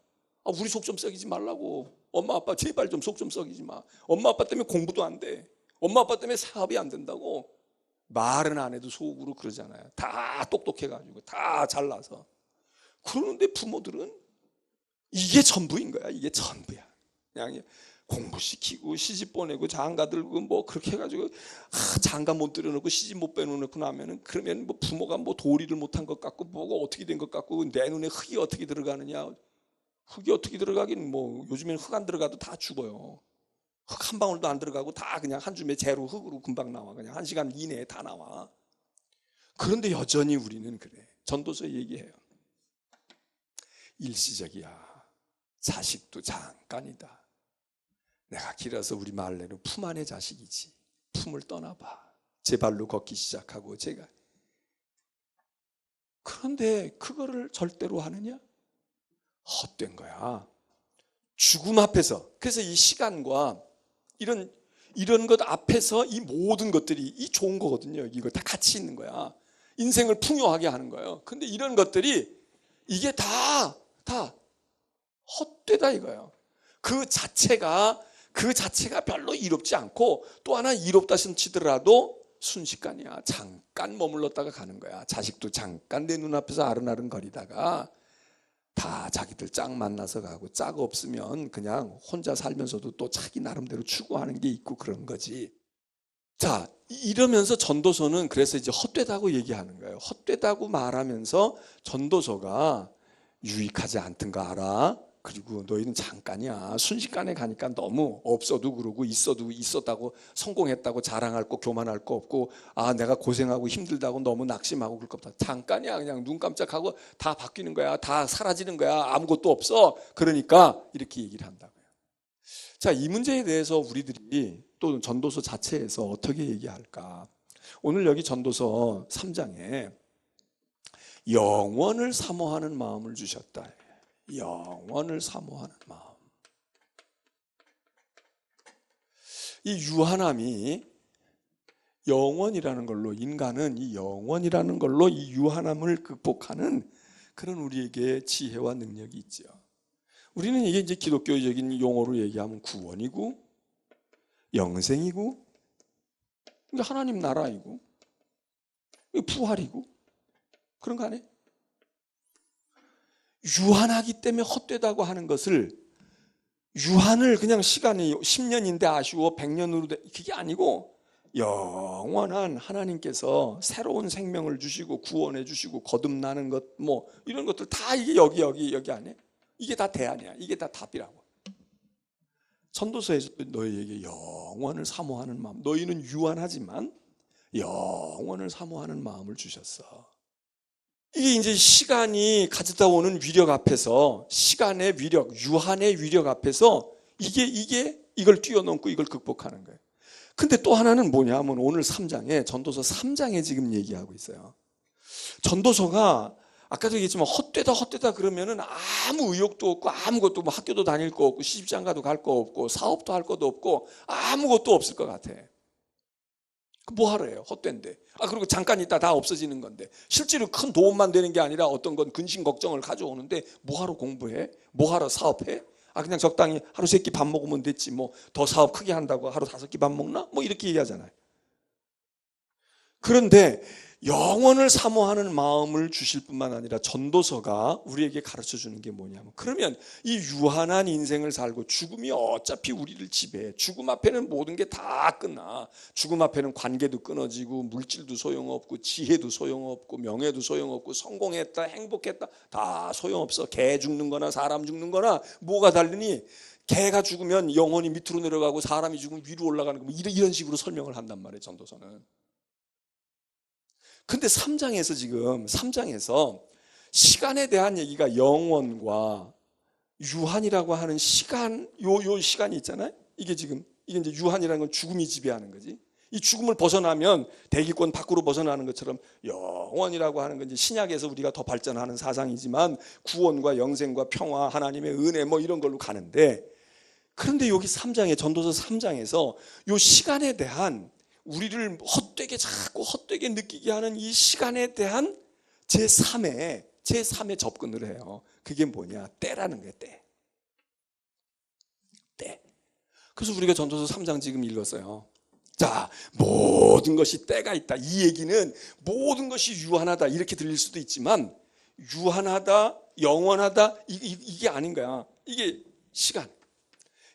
우리 속 좀 썩이지 말라고. 엄마 아빠 제발 좀 속 좀 썩이지 마. 엄마 아빠 때문에 공부도 안 돼. 엄마 아빠 때문에 사업이 안 된다고. 말은 안 해도 속으로 그러잖아요. 다 똑똑해가지고 다 잘나서. 그러는데 부모들은 이게 전부인 거야. 이게 전부야. 그냥 공부시키고 시집 보내고 장가 들고 뭐 그렇게 해가지고 장가 못 들여놓고 시집 못 빼놓고 나면은 그러면 뭐 부모가 뭐 도리를 못한 것 같고 뭐가 어떻게 된 것 같고 내 눈에 흙이 어떻게 들어가느냐. 흙이 어떻게 들어가긴 뭐 요즘에는 흙 안 들어가도 다 죽어요. 흙 한 방울도 안 들어가고 다 그냥 한 줌의 재로 흙으로 금방 나와. 그냥 1시간 이내에 다 나와. 그런데 여전히 우리는 그래. 전도서 얘기해요. 일시적이야. 자식도 잠깐이다. 내가 길어서 우리 말래는 품 안의 자식이지. 품을 떠나봐. 제 발로 걷기 시작하고 제가. 그런데 그거를 절대로 하느냐? 헛된 거야. 죽음 앞에서. 그래서 이 시간과 이런 것 앞에서 이 모든 것들이 이 좋은 거거든요. 이거 다 같이 있는 거야. 인생을 풍요하게 하는 거예요. 근데 이런 것들이 이게 다 헛되다 이거예요. 그 자체가 별로 이롭지 않고 또 하나 이롭다 치더라도 순식간이야. 잠깐 머물렀다가 가는 거야. 자식도 잠깐 내 눈앞에서 아른아른 거리다가 다 자기들 짝 만나서 가고 짝 없으면 그냥 혼자 살면서도 또 자기 나름대로 추구하는 게 있고 그런 거지. 자, 이러면서 전도서는 그래서 이제 헛되다고 얘기하는 거예요. 헛되다고 말하면서 전도서가 유익하지 않던 거 알아? 그리고 너희는 잠깐이야. 순식간에 가니까 너무 없어도 그러고 있었다고 성공했다고 자랑할 거 교만할 거 없고 내가 고생하고 힘들다고 너무 낙심하고 그럴 거 없다. 잠깐이야. 그냥 눈 깜짝하고 다 바뀌는 거야. 다 사라지는 거야. 아무것도 없어. 그러니까 이렇게 얘기를 한다고요. 자, 이 문제에 대해서 우리들이 또 전도서 자체에서 어떻게 얘기할까? 오늘 여기 전도서 3장에 영원을 사모하는 마음을 주셨다. 영원을 사모하는 마음. 이 유한함이 영원이라는 걸로 인간은 이 영원이라는 걸로 이 유한함을 극복하는 그런 우리에게 지혜와 능력이 있죠. 우리는 이게 이제 기독교적인 용어로 얘기하면 구원이고 영생이고 하나님 나라이고 부활이고 그런 거 아니에요? 유한하기 때문에 헛되다고 하는 것을 유한을 그냥 시간이 10년인데 아쉬워 100년으로 그게 아니고 영원한 하나님께서 새로운 생명을 주시고 구원해 주시고 거듭나는 것 뭐 이런 것들 다 이게 여기 안에 이게 다 대안이야. 이게 다 답이라고. 전도서에서 너희에게 영원을 사모하는 마음, 너희는 유한하지만 영원을 사모하는 마음을 주셨어. 이게 이제 시간이 가져다 오는 위력 앞에서 시간의 위력, 유한의 위력 앞에서 이걸 뛰어넘고 이걸 극복하는 거예요. 근데 또 하나는 뭐냐면 오늘 3장에 전도서 3장에 지금 얘기하고 있어요. 전도서가 아까도 얘기했지만 헛되다 그러면은 아무 의욕도 없고 아무것도 뭐 학교도 다닐 거 없고 시집장가도 갈 거 없고 사업도 할 것도 없고 아무것도 없을 것 같아. 뭐하러 해요? 헛된데. 그리고 잠깐 있다 다 없어지는 건데 실제로 큰 도움만 되는 게 아니라 어떤 건 근심 걱정을 가져오는데 뭐하러 공부해? 뭐하러 사업해? 그냥 적당히 하루 3끼 밥 먹으면 됐지 뭐 더 사업 크게 한다고 하루 5끼 밥 먹나? 뭐 이렇게 얘기하잖아요. 그런데 영원을 사모하는 마음을 주실 뿐만 아니라 전도서가 우리에게 가르쳐 주는 게 뭐냐면 그러면 이 유한한 인생을 살고 죽음이 어차피 우리를 지배해. 죽음 앞에는 모든 게 다 끝나. 죽음 앞에는 관계도 끊어지고 물질도 소용없고 지혜도 소용없고 명예도 소용없고 성공했다 행복했다 다 소용없어. 개 죽는 거나 사람 죽는 거나 뭐가 다르니 개가 죽으면 영혼이 밑으로 내려가고 사람이 죽으면 위로 올라가는 거 이런 식으로 설명을 한단 말이에요. 전도서는. 근데 3장에서 시간에 대한 얘기가 영원과 유한이라고 하는 시간, 요 시간이 있잖아요. 이게 이제 유한이라는 건 죽음이 지배하는 거지. 이 죽음을 벗어나면 대기권 밖으로 벗어나는 것처럼 영원이라고 하는 건 이제 신약에서 우리가 더 발전하는 사상이지만 구원과 영생과 평화, 하나님의 은혜 뭐 이런 걸로 가는데, 그런데 여기 3장에 전도서 3장에서 이 시간에 대한 우리를 자꾸 헛되게 느끼게 하는 이 시간에 대한 제3의 접근을 해요. 그게 뭐냐? 때라는 거예요. 때. 그래서 우리가 전도서 3장 지금 읽었어요. 자, 모든 것이 때가 있다. 이 얘기는 모든 것이 유한하다 이렇게 들릴 수도 있지만, 유한하다, 영원하다 이게 아닌 거야. 이게 시간.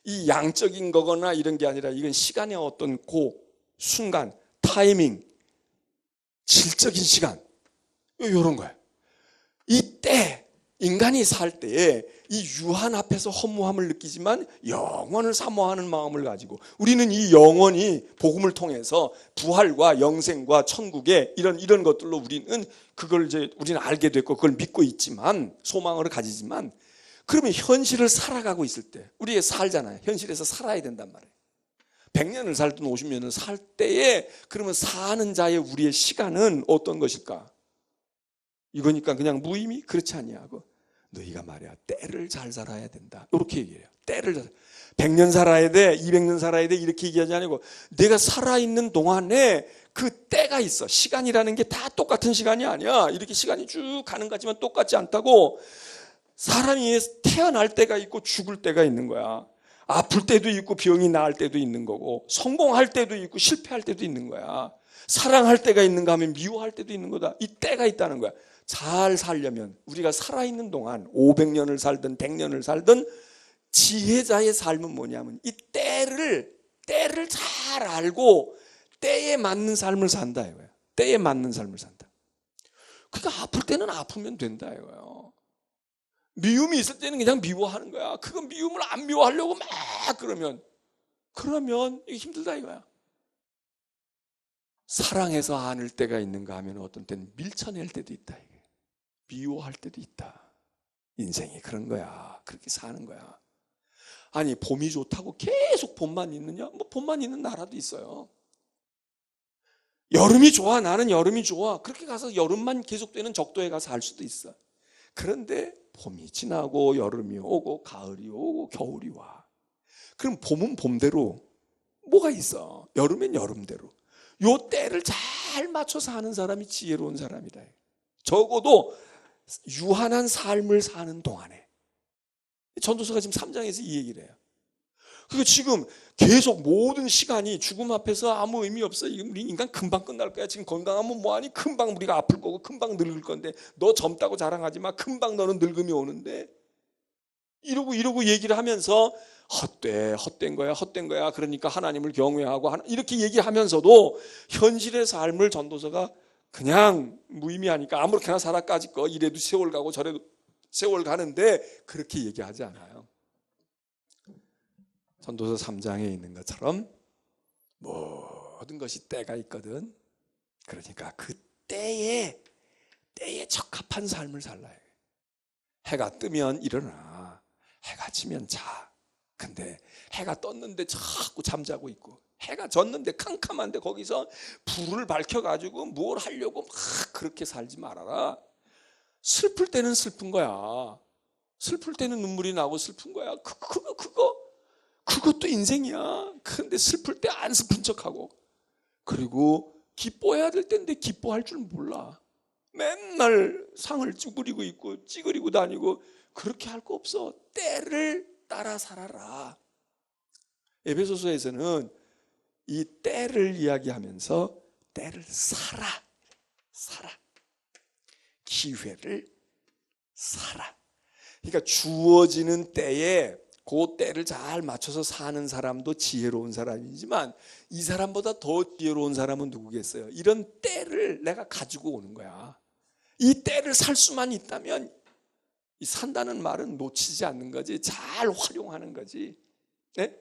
이 양적인 거거나 이런 게 아니라 이건 시간의 어떤 순간, 타이밍, 질적인 시간, 이런 거예요. 이 때, 인간이 살 때에 이 유한 앞에서 허무함을 느끼지만 영원을 사모하는 마음을 가지고, 우리는 이 영원이 복음을 통해서 부활과 영생과 천국의 이런 것들로 우리는 우리는 알게 됐고 그걸 믿고 있지만, 소망을 가지지만, 그러면 현실을 살아가고 있을 때, 우리가 살잖아요. 현실에서 살아야 된단 말이에요. 100년을 살든 50년을 살 때에, 그러면 사는 자의 우리의 시간은 어떤 것일까? 이거니까 그냥 무의미? 그렇지 아니하고, 너희가 말이야 때를 잘 살아야 된다, 이렇게 얘기해요. 때를 100년 살아야 돼, 200년 살아야 돼 이렇게 얘기하지 아니고, 내가 살아있는 동안에 그 때가 있어. 시간이라는 게 다 똑같은 시간이 아니야. 이렇게 시간이 쭉 가는 것 같지만 똑같지 않다고. 사람이 태어날 때가 있고 죽을 때가 있는 거야. 아플 때도 있고 병이 나을 때도 있는 거고, 성공할 때도 있고 실패할 때도 있는 거야. 사랑할 때가 있는가 하면 미워할 때도 있는 거다. 이 때가 있다는 거야. 잘 살려면 우리가 살아있는 동안 500년을 살든 100년을 살든 지혜자의 삶은 뭐냐면 이 때를 잘 알고 때에 맞는 삶을 산다 이거예요. 때에 맞는 삶을 산다. 그러니까 아플 때는 아프면 된다 이거예요. 미움이 있을 때는 그냥 미워하는 거야. 그건 미움을 안 미워하려고 막 그러면 이게 힘들다 이거야. 사랑해서 안을 때가 있는가 하면 어떤 때는 밀쳐낼 때도 있다. 미워할 때도 있다. 인생이 그런 거야. 그렇게 사는 거야. 아니, 봄이 좋다고 계속 봄만 있느냐? 뭐 봄만 있는 나라도 있어요. 여름이 좋아, 나는 여름이 좋아. 그렇게 가서 여름만 계속되는 적도에 가서 살 수도 있어. 그런데 봄이 지나고 여름이 오고 가을이 오고 겨울이 와. 그럼 봄은 봄대로 뭐가 있어? 여름엔 여름대로. 요 때를 잘 맞춰서 하는 사람이 지혜로운 사람이다. 적어도 유한한 삶을 사는 동안에. 전도서가 지금 3장에서 이 얘기를 해요. 그리고 지금 계속 모든 시간이 죽음 앞에서 아무 의미 없어. 우리 인간 금방 끝날 거야. 지금 건강하면 뭐하니? 금방 우리가 아플 거고 금방 늙을 건데, 너 젊다고 자랑하지 마. 금방 너는 늙음이 오는데. 이러고 얘기를 하면서 헛된 거야. 그러니까 하나님을 경외하고 이렇게 얘기하면서도 현실의 삶을 전도서가 그냥 무의미하니까 아무렇게나 살아까지 거, 이래도 세월 가고 저래도 세월 가는데 그렇게 얘기하지 않아요. 전도서 3장에 있는 것처럼 모든 것이 때가 있거든. 그러니까 그 때에 적합한 삶을 살라요. 해가 뜨면 일어나, 해가 지면 자. 근데 해가 떴는데 자꾸 잠자고 있고, 해가 졌는데 캄캄한데 거기서 불을 밝혀가지고 뭘 하려고 막 그렇게 살지 말아라. 슬플 때는 슬픈 거야. 슬플 때는 눈물이 나고 슬픈 거야. 그것도 인생이야. 그런데 슬플 때 안 슬픈 척하고, 그리고 기뻐해야 될 때인데 기뻐할 줄 몰라. 맨날 상을 찌그리고 있고 찌그리고 다니고, 그렇게 할 거 없어. 때를 따라 살아라. 에베소서에서는 이 때를 이야기하면서 때를 살아. 기회를 살아. 그러니까 주어지는 때에 그 때를 잘 맞춰서 사는 사람도 지혜로운 사람이지만, 이 사람보다 더 지혜로운 사람은 누구겠어요? 이런 때를 내가 가지고 오는 거야. 이 때를 살 수만 있다면, 이 산다는 말은 놓치지 않는 거지, 잘 활용하는 거지. 네?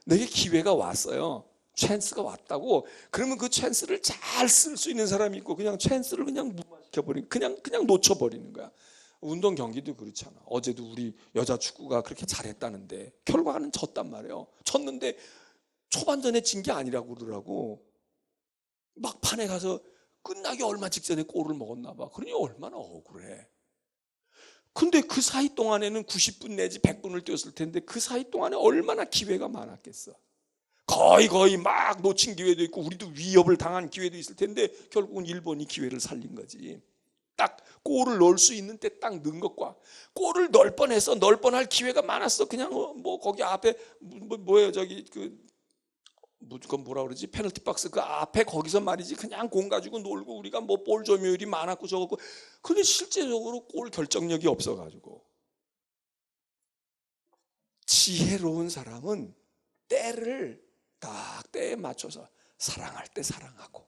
내게 기회가 왔어요. 찬스가 왔다고. 그러면 그 찬스를 잘 쓸 수 있는 사람이 있고, 그냥 찬스를 그냥 무마시켜버리는, 그냥 놓쳐버리는 거야. 운동 경기도 그렇잖아. 어제도 우리 여자 축구가 그렇게 잘했다는데 결과는 졌단 말이에요. 졌는데 초반전에 진 게 아니라고 그러더라고. 막판에 가서 끝나기 얼마 직전에 골을 먹었나 봐. 그러니 얼마나 억울해. 근데 그 사이 동안에는 90분 내지 100분을 뛰었을 텐데 그 사이 동안에 얼마나 기회가 많았겠어. 거의 막 놓친 기회도 있고 우리도 위협을 당한 기회도 있을 텐데 결국은 일본이 기회를 살린 거지. 딱 골을 넣을 수 있는 때 딱 넣은 것과 골을 넣을 뻔해서 넣을 뻔할 기회가 많았어. 그냥 뭐 거기 앞에 뭐예요 저기 그건 뭐라 그러지? 페널티 박스 그 앞에 거기서 말이지 그냥 공 가지고 놀고 우리가 뭐 볼 점유율이 많았고 저거고 근데 실제적으로 골 결정력이 없어가지고. 지혜로운 사람은 때를 딱 때에 맞춰서 사랑할 때 사랑하고,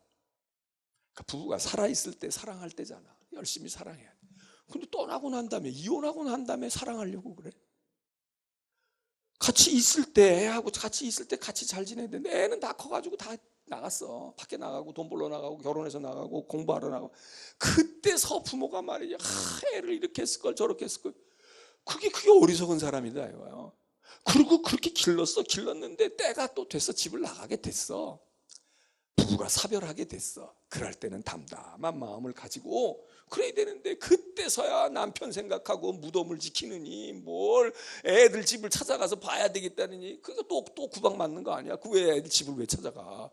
그러니까 부부가 살아있을 때 사랑할 때잖아. 열심히 사랑해야 돼. 근데 떠나고 난 다음에 이혼하고 난 다음에 사랑하려고 그래? 같이 있을 때 애하고 같이 있을 때 같이 잘 지내야 되는데 애는 다 커가지고 다 나갔어. 밖에 나가고 돈 벌러 나가고 결혼해서 나가고 공부하러 나가고. 그때서 부모가 말이야 애를 이렇게 했을 걸 저렇게 했을 걸. 그게 어리석은 사람이다 이거예요. 그리고 그렇게 길렀는데 때가 또 돼서 집을 나가게 됐어. 부부가 사별하게 됐어. 그럴 때는 담담한 마음을 가지고 그래야 되는데 그때서야 남편 생각하고 무덤을 지키느니 뭘 애들 집을 찾아가서 봐야 되겠다느니 그게 또 구박 맞는 거 아니야. 그 왜 애들 집을 왜 찾아가.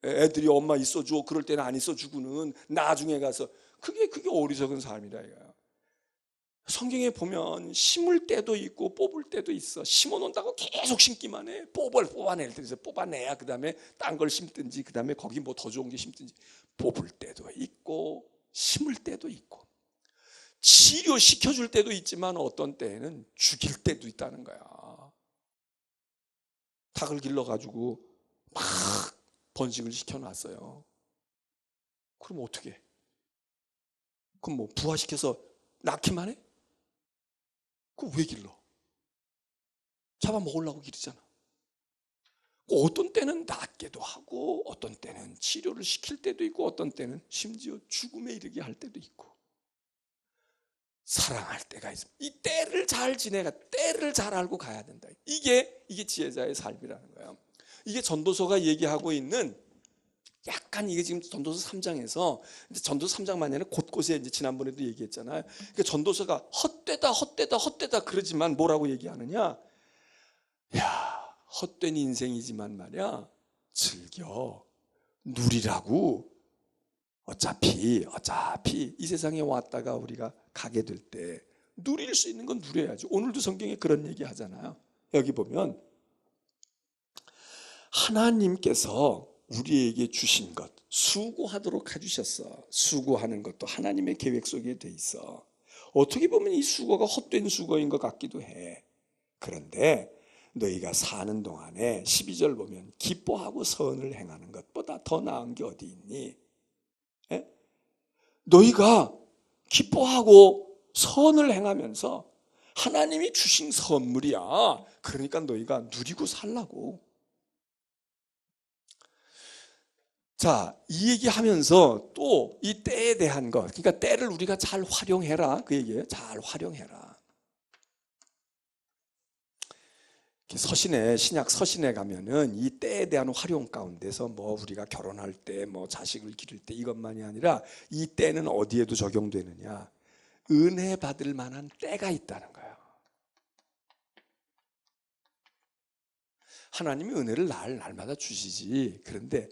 애들이 엄마 있어줘 그럴 때는 안 있어주고는 나중에 가서 그게 어리석은 삶이다 이거야. 성경에 보면 심을 때도 있고 뽑을 때도 있어. 심어놓는다고 계속 심기만 해. 뽑아낼 때 뽑아내야 그 다음에 딴 걸 심든지 그 다음에 거기 뭐 더 좋은 게 심든지. 뽑을 때도 있고 심을 때도 있고 치료시켜줄 때도 있지만 어떤 때에는 죽일 때도 있다는 거야. 닭을 길러가지고 막 번식을 시켜놨어요. 그럼 어떻게 해? 그럼 뭐 부화시켜서 낳기만 해? 그거 왜 길러? 잡아먹으려고 기르잖아. 어떤 때는 낫게도 하고 어떤 때는 치료를 시킬 때도 있고 어떤 때는 심지어 죽음에 이르게 할 때도 있고 사랑할 때가 있습니다. 이 때를 잘 지내가 때를 잘 알고 가야 된다. 이게 지혜자의 삶이라는 거예요. 이게 전도서가 얘기하고 있는 약간 이게 지금 전도서 3장에서 전도서 3장만이 아니라 곳곳에 이제 지난번에도 얘기했잖아요. 그러니까 전도서가 헛되다 그러지만 뭐라고 얘기하느냐? 야, 헛된 인생이지만 말이야. 즐겨 누리라고. 어차피 이 세상에 왔다가 우리가 가게 될 때 누릴 수 있는 건 누려야지. 오늘도 성경에 그런 얘기 하잖아요. 여기 보면 하나님께서 우리에게 주신 것 수고하도록 해주셨어. 수고하는 것도 하나님의 계획 속에 돼 있어. 어떻게 보면 이 수고가 헛된 수고인 것 같기도 해. 그런데 너희가 사는 동안에 12절 보면 기뻐하고 선을 행하는 것보다 더 나은 게 어디 있니? 에? 너희가 기뻐하고 선을 행하면서 하나님이 주신 선물이야. 그러니까 너희가 누리고 살라고. 자, 이 얘기하면서 또 이 때에 대한 것, 그러니까 때를 우리가 잘 활용해라 그 얘기예요. 잘 활용해라. 신약 서신에 가면은 이 때에 대한 활용 가운데서 뭐 우리가 결혼할 때, 뭐 자식을 기를 때 이것만이 아니라 이 때는 어디에도 적용되느냐? 은혜 받을 만한 때가 있다는 거예요. 하나님이 은혜를 날마다 주시지. 그런데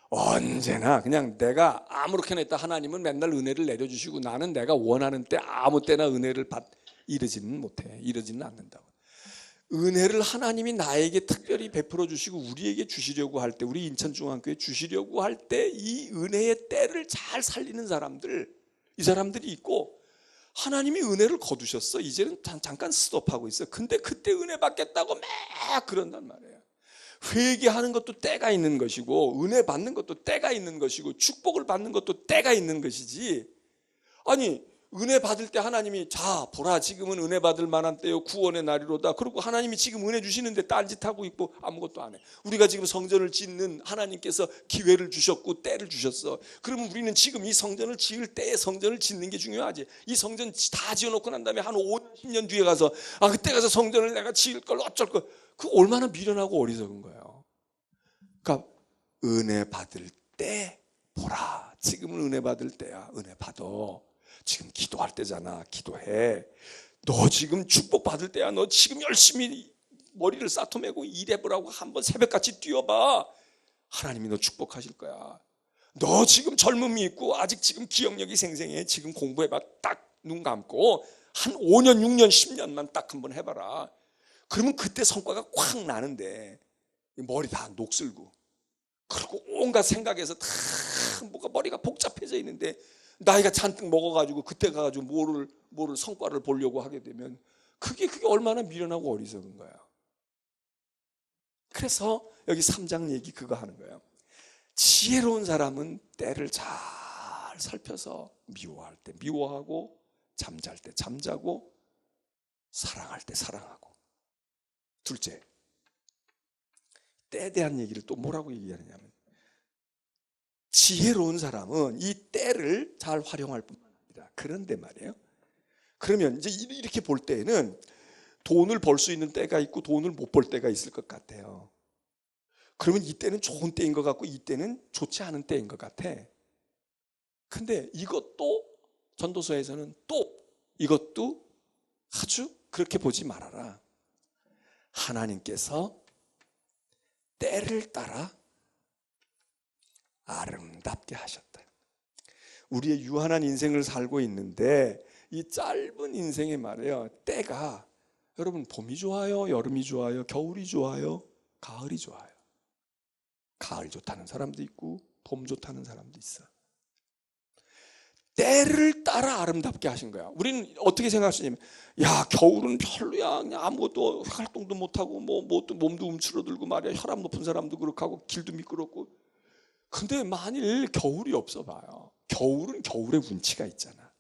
언제나 그냥 내가 아무렇게나 했다 하나님은 맨날 은혜를 내려주시고 나는 내가 원하는 때 아무 때나 은혜를 이러지는 못해. 이러지는 않는다고. 은혜를 하나님이 나에게 특별히 베풀어 주시고 우리에게 주시려고 할 때, 우리 인천중앙교회 주시려고 할 때 이 은혜의 때를 잘 살리는 사람들, 이 사람들이 있고 하나님이 은혜를 거두셨어. 이제는 잠깐 스톱하고 있어. 근데 그때 은혜 받겠다고 막 그런단 말이에요. 회개하는 것도 때가 있는 것이고 은혜 받는 것도 때가 있는 것이고 축복을 받는 것도 때가 있는 것이지. 아니 은혜 받을 때 하나님이 자 보라 지금은 은혜 받을 만한 때요 구원의 날이로다. 그리고 하나님이 지금 은혜 주시는데 딴짓하고 있고 아무것도 안 해. 우리가 지금 성전을 짓는 하나님께서 기회를 주셨고 때를 주셨어. 그러면 우리는 지금 이 성전을 지을 때에 성전을 짓는 게 중요하지. 이 성전 다 지어놓고 난 다음에 한 5년 10년 뒤에 가서 그때 가서 성전을 내가 지을 걸 어쩔 걸. 그거 얼마나 미련하고 어리석은 거예요. 그러니까 은혜 받을 때 보라. 지금은 은혜 받을 때야. 은혜 받아. 지금 기도할 때잖아. 기도해. 너 지금 축복 받을 때야. 너 지금 열심히 머리를 싸토매고 일해보라고 한번 새벽같이 뛰어봐. 하나님이 너 축복하실 거야. 너 지금 젊음이 있고 아직 지금 기억력이 생생해. 지금 공부해봐. 딱 눈 감고 한 5년, 6년, 10년만 딱 한번 해봐라. 그러면 그때 성과가 콱 나는데 머리 다 녹슬고 그리고 온갖 생각에서 다 뭐가 머리가 복잡해져 있는데 나이가 잔뜩 먹어가지고 그때 가가지고 뭐를 성과를 보려고 하게 되면 그게 얼마나 미련하고 어리석은 거야. 그래서 여기 3장 얘기 그거 하는 거예요. 지혜로운 사람은 때를 잘 살펴서 미워할 때 미워하고 잠잘 때 잠자고 사랑할 때 사랑하고. 둘째, 때에 대한 얘기를 또 뭐라고 얘기하느냐면 지혜로운 사람은 이 때를 잘 활용할 뿐만 아니라 그런데 말이에요. 그러면 이제 이렇게 볼 때에는 돈을 벌 수 있는 때가 있고 돈을 못 벌 때가 있을 것 같아요. 그러면 이때는 좋은 때인 것 같고 이때는 좋지 않은 때인 것 같아. 근데 이것도 전도서에서는 또 이것도 아주 그렇게 보지 말아라. 하나님께서 때를 따라 아름답게 하셨다. 우리의 유한한 인생을 살고 있는데 이 짧은 인생에 말이에요. 때가 여러분 봄이 좋아요? 여름이 좋아요? 겨울이 좋아요? 가을이 좋아요? 가을 좋다는 사람도 있고 봄 좋다는 사람도 있어. 때를 따라 아름답게 하신 거야. 우리는 어떻게 생각하시냐면 야 겨울은 별로야. 그냥 아무것도 활동도 못하고 또 몸도 움츠러들고 말이야. 혈압 높은 사람도 그렇고 하고 길도 미끄럽고. 근데 만일 겨울이 없어 봐요. 겨울은 겨울의 운치가 있잖아.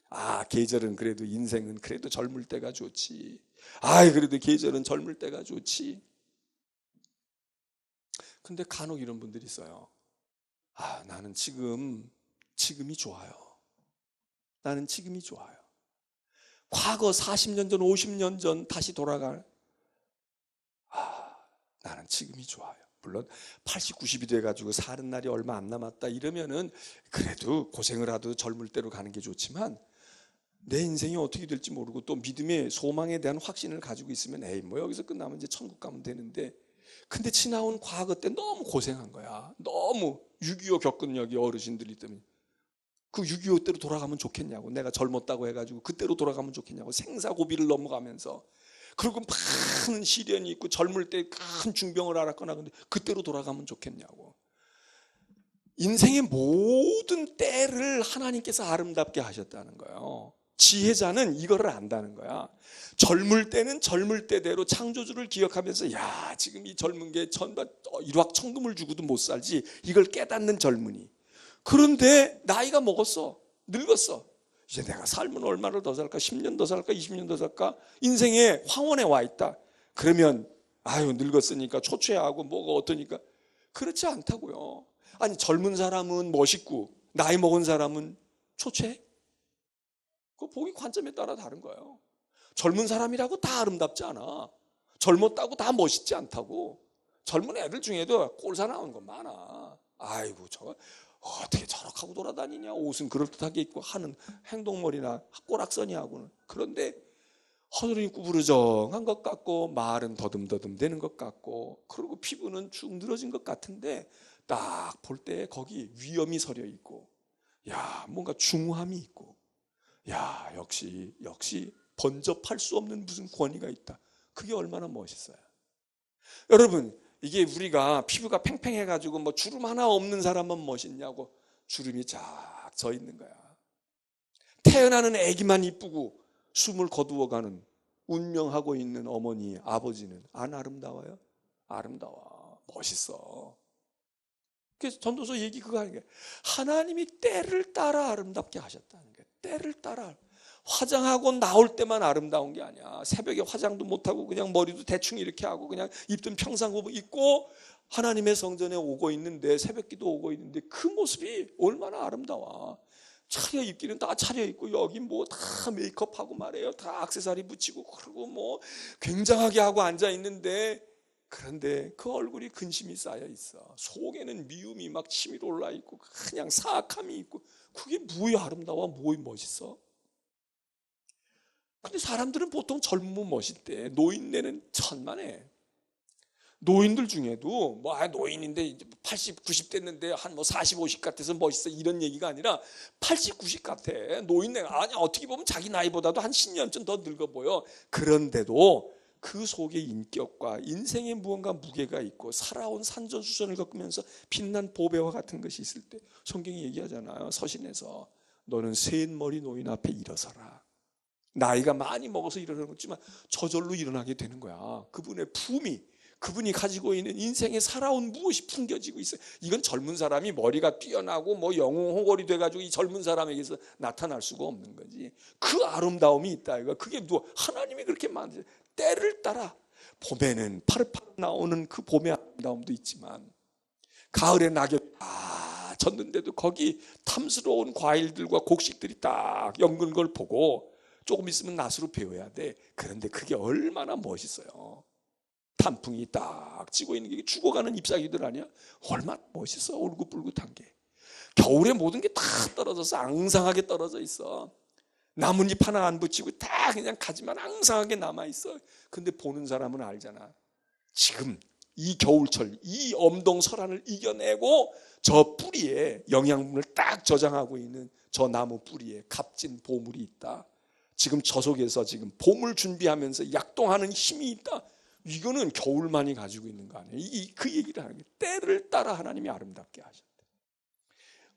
아 계절은 그래도 인생은 그래도 젊을 때가 좋지. 아이 그래도 계절은 젊을 때가 좋지. 근데 간혹 이런 분들이 있어요. 아 나는 지금이 좋아요. 나는 지금이 좋아요. 과거 40년 전 50년 전 다시 돌아갈 나는 지금이 좋아요. 물론 80, 90이 돼가지고 사는 날이 얼마 안 남았다 이러면은 그래도 고생을 하도 젊을 때로 가는 게 좋지만 내 인생이 어떻게 될지 모르고 또 믿음의 소망에 대한 확신을 가지고 있으면 에이 뭐 여기서 끝나면 이제 천국 가면 되는데 근데 지나온 과거 때 너무 고생한 거야. 너무 6.25 겪은 여기 어르신들이 때문에 그 6.25 때로 돌아가면 좋겠냐고. 내가 젊었다고 해가지고 그때로 돌아가면 좋겠냐고. 생사고비를 넘어가면서 그리고 많은 시련이 있고 젊을 때 큰 중병을 앓았거나 근데 그때로 돌아가면 좋겠냐고. 인생의 모든 때를 하나님께서 아름답게 하셨다는 거예요. 지혜자는 이거를 안다는 거야. 젊을 때는 젊을 때대로 창조주를 기억하면서 야 지금 이 젊은 게 일확천금을 주고도 못 살지 이걸 깨닫는 젊은이. 그런데 나이가 먹었어. 늙었어. 이제 내가 삶은 얼마를 더 살까? 10년 더 살까? 20년 더 살까? 인생의 황혼에 와 있다. 그러면 아유 늙었으니까 초췌하고 뭐가 어떠니까. 그렇지 않다고요. 아니 젊은 사람은 멋있고 나이 먹은 사람은 초췌해? 그 보기 관점에 따라 다른 거예요. 젊은 사람이라고 다 아름답지 않아. 젊었다고 다 멋있지 않다고. 젊은 애들 중에도 꼴사 나오는 거 많아. 아이고 저거 어떻게 저렇게 하고 돌아다니냐. 옷은 그럴듯하게 입고 하는 행동머리나 꼬락서니하고는. 그런데 허들이 구부러정한 것 같고 말은 더듬더듬 되는 것 같고 그리고 피부는 쭉 늘어진 것 같은데 딱 볼 때 거기 위엄이 서려 있고 야 뭔가 중후함이 있고 야 역시 번접할 수 없는 무슨 권위가 있다. 그게 얼마나 멋있어요. 여러분 이게 우리가 피부가 팽팽해가지고 뭐 주름 하나 없는 사람만 멋있냐고. 주름이 쫙 져 있는 거야. 태어나는 아기만 이쁘고 숨을 거두어가는 운명하고 있는 어머니 아버지는 안 아름다워요? 아름다워. 멋있어. 그래서 전도서 얘기 그거 하는 게 하나님이 때를 따라 아름답게 하셨다는 거예요. 때를 따라. 화장하고 나올 때만 아름다운 게 아니야. 새벽에 화장도 못하고 그냥 머리도 대충 이렇게 하고 그냥 입던 평상복 입고 하나님의 성전에 오고 있는데 새벽기도 오고 있는데 그 모습이 얼마나 아름다워. 차려입기는 다 차려입고 여기 뭐 다 메이크업하고 말이에요. 다 액세서리 붙이고 그리고 뭐 굉장하게 하고 앉아있는데 그런데 그 얼굴이 근심이 쌓여 있어. 속에는 미움이 막 치밀어 올라 있고 그냥 사악함이 있고, 그게 뭐야 아름다워, 뭐야 멋있어? 근데 사람들은 보통 젊으면 멋있대. 노인네는 천만에. 노인들 중에도 노인인데 이제 80, 90 됐는데 한 40, 50 같아서 멋있어 이런 얘기가 아니라 80, 90 같아. 노인네가 아니 어떻게 보면 자기 나이보다도 한 10년쯤 더 늙어 보여. 그런데도 그 속에 인격과 인생에 무언가 무게가 있고 살아온 산전수전을 겪으면서 빛난 보배와 같은 것이 있을 때, 성경이 얘기하잖아요. 서신에서 너는 셋머리 노인 앞에 일어서라. 나이가 많이 먹어서 일어나는 거지만 저절로 일어나게 되는 거야. 그분의 품이, 그분이 가지고 있는 인생에 살아온 무엇이 풍겨지고 있어요. 이건 젊은 사람이 머리가 뛰어나고 영웅 호걸이 돼가지고 이 젊은 사람에게서 나타날 수가 없는 거지. 그 아름다움이 있다 이거. 그게 하나님이 그렇게 만드세요. 때를 따라 봄에는 파릇파릇 나오는 그 봄의 아름다움도 있지만, 가을에 낙엽이 졌는데도 거기 탐스러운 과일들과 곡식들이 딱 연근 걸 보고 조금 있으면 낫으로 베어야 돼. 그런데 그게 얼마나 멋있어요. 단풍이 딱 지고 있는 게 죽어가는 잎사귀들 아니야? 얼마나 멋있어. 울긋불긋한 게. 겨울에 모든 게 다 떨어져서 앙상하게 떨어져 있어. 나뭇잎 하나 안 붙이고 다 그냥 가지만 앙상하게 남아있어. 근데 보는 사람은 알잖아. 지금 이 겨울철, 이 엄동설한을 이겨내고 저 뿌리에 영양분을 딱 저장하고 있는 저 나무 뿌리에 값진 보물이 있다. 지금 저 속에서 지금 봄을 준비하면서 약동하는 힘이 있다. 이거는 겨울만이 가지고 있는 거 아니에요. 그 얘기를 하는 게, 때를 따라 하나님이 아름답게 하셨대.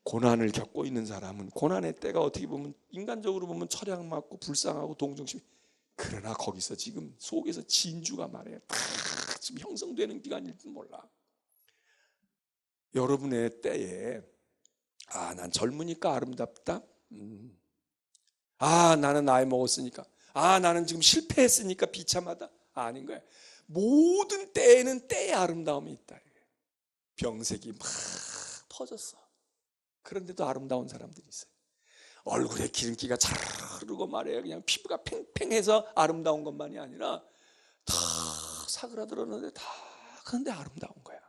고난을 겪고 있는 사람은 고난의 때가 어떻게 보면 인간적으로 보면 철량맞고 불쌍하고 동정심이, 그러나 거기서 지금 속에서 진주가 말이에요. 다 지금 형성되는 기간일지 몰라. 여러분의 때에 난 젊으니까 아름답다. 나는 나이 먹었으니까. 나는 지금 실패했으니까 비참하다. 아닌 거야. 모든 때에는 때의 아름다움이 있다. 병색이 막 퍼졌어. 그런데도 아름다운 사람들이 있어요. 얼굴에 기름기가 잘 흐르고 말이에요. 그냥 피부가 팽팽해서 아름다운 것만이 아니라 다 사그라들었는데 다 그런데 아름다운 거야.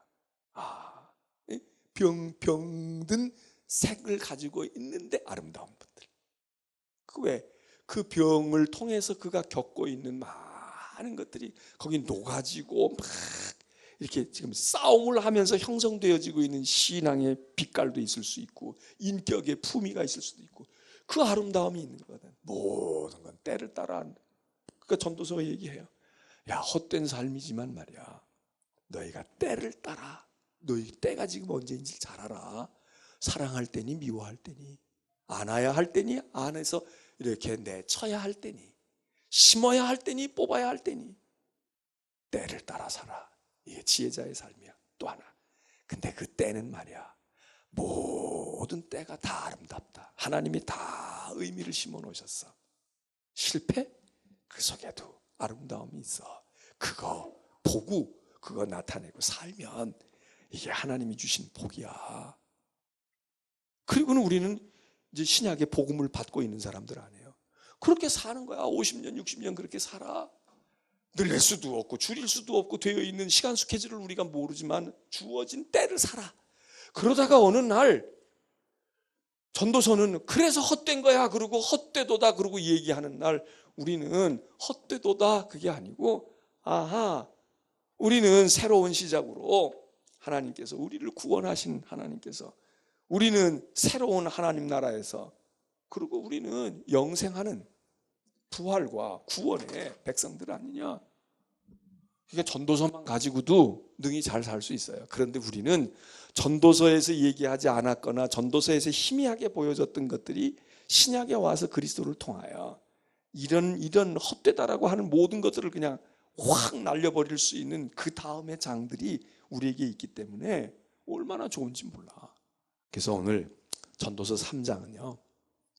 병든 색을 가지고 있는데 아름다운 분들. 그 병을 통해서 그가 겪고 있는 많은 것들이 거기 녹아지고 막 이렇게 지금 싸움을 하면서 형성되어지고 있는 신앙의 빛깔도 있을 수 있고 인격의 품위가 있을 수도 있고 그 아름다움이 있는 거거든. 모든 건 때를 따라. 그러니까 전도서가 얘기해요. 야, 헛된 삶이지만 말이야, 너희가 때를 따라. 너희 때가 지금 언제인지 잘 알아. 사랑할 때니 미워할 때니, 안아야 할 때니 안에서 이렇게 내쳐야 할 때니, 심어야 할 때니 뽑아야 할 때니, 때를 따라 살아. 이게 지혜자의 삶이야. 또 하나. 근데 그 때는 말이야, 모든 때가 다 아름답다. 하나님이 다 의미를 심어 놓으셨어. 실패? 그 속에도 아름다움이 있어. 그거 보고 그거 나타내고 살면 이게 하나님이 주신 복이야. 그리고는 우리는 이제 신약의 복음을 받고 있는 사람들 아니에요. 그렇게 사는 거야. 50년, 60년 그렇게 살아. 늘릴 수도 없고 줄일 수도 없고 되어 있는 시간 스케줄을 우리가 모르지만 주어진 때를 살아. 그러다가 어느 날 전도서는 그래서 헛된 거야 그러고 헛되도다 그러고 얘기하는 날, 우리는 헛되도다 그게 아니고 우리는 새로운 시작으로 하나님께서 우리를 구원하신 하나님께서, 우리는 새로운 하나님 나라에서, 그리고 우리는 영생하는 부활과 구원의 백성들 아니냐. 그러니까 전도서만 가지고도 능히 잘 살 수 있어요. 그런데 우리는 전도서에서 얘기하지 않았거나 전도서에서 희미하게 보여졌던 것들이 신약에 와서 그리스도를 통하여 이런 헛되다라고 하는 모든 것들을 그냥 확 날려버릴 수 있는 그 다음의 장들이 우리에게 있기 때문에 얼마나 좋은지 몰라. 그래서 오늘 전도서 3장은요,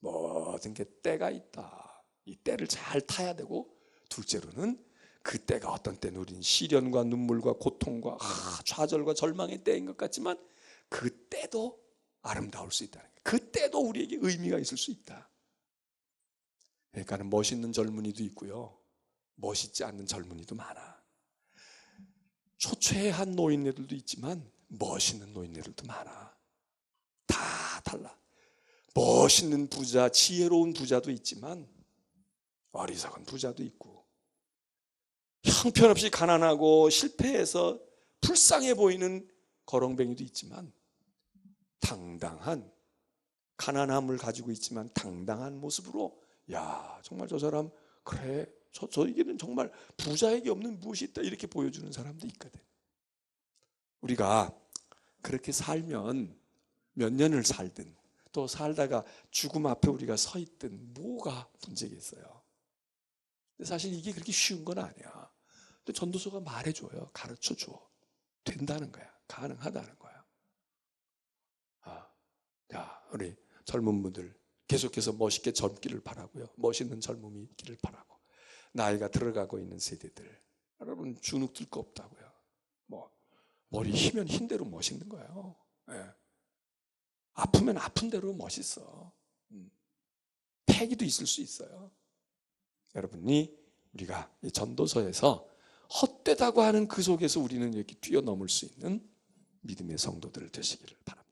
모든 게 때가 있다. 이 때를 잘 타야 되고, 둘째로는 그 때가 어떤 때는 우리는 시련과 눈물과 고통과 좌절과 절망의 때인 것 같지만 그 때도 아름다울 수 있다는 거예요. 그 때도 우리에게 의미가 있을 수 있다. 그러니까 멋있는 젊은이도 있고요, 멋있지 않는 젊은이도 많아. 초췌한 노인네들도 있지만 멋있는 노인네들도 많아. 다 달라. 멋있는 부자, 지혜로운 부자도 있지만 어리석은 부자도 있고, 형편없이 가난하고 실패해서 불쌍해 보이는 거렁뱅이도 있지만, 당당한, 가난함을 가지고 있지만 당당한 모습으로, 야, 정말 저 사람 그래, 저에게는 정말 부자에게 없는 무엇이 있다, 이렇게 보여주는 사람도 있거든. 우리가 그렇게 살면 몇 년을 살든, 또 살다가 죽음 앞에 우리가 서 있든 뭐가 문제겠어요. 근데 사실 이게 그렇게 쉬운 건 아니야. 근데 전도서가 말해줘요. 가르쳐줘. 된다는 거야. 가능하다는 거야. 야, 우리 젊은 분들 계속해서 멋있게 젊기를 바라고요. 멋있는 젊음이 있기를 바라고. 나이가 들어가고 있는 세대들, 여러분 주눅 들 거 없다고요. 머리 휘면 흰 대로 멋있는 거예요. 예. 아프면 아픈 대로 멋있어. 패기도 있을 수 있어요. 여러분이 우리가 이 전도서에서 헛되다고 하는 그 속에서 우리는 이렇게 뛰어넘을 수 있는 믿음의 성도들 되시기를 바랍니다.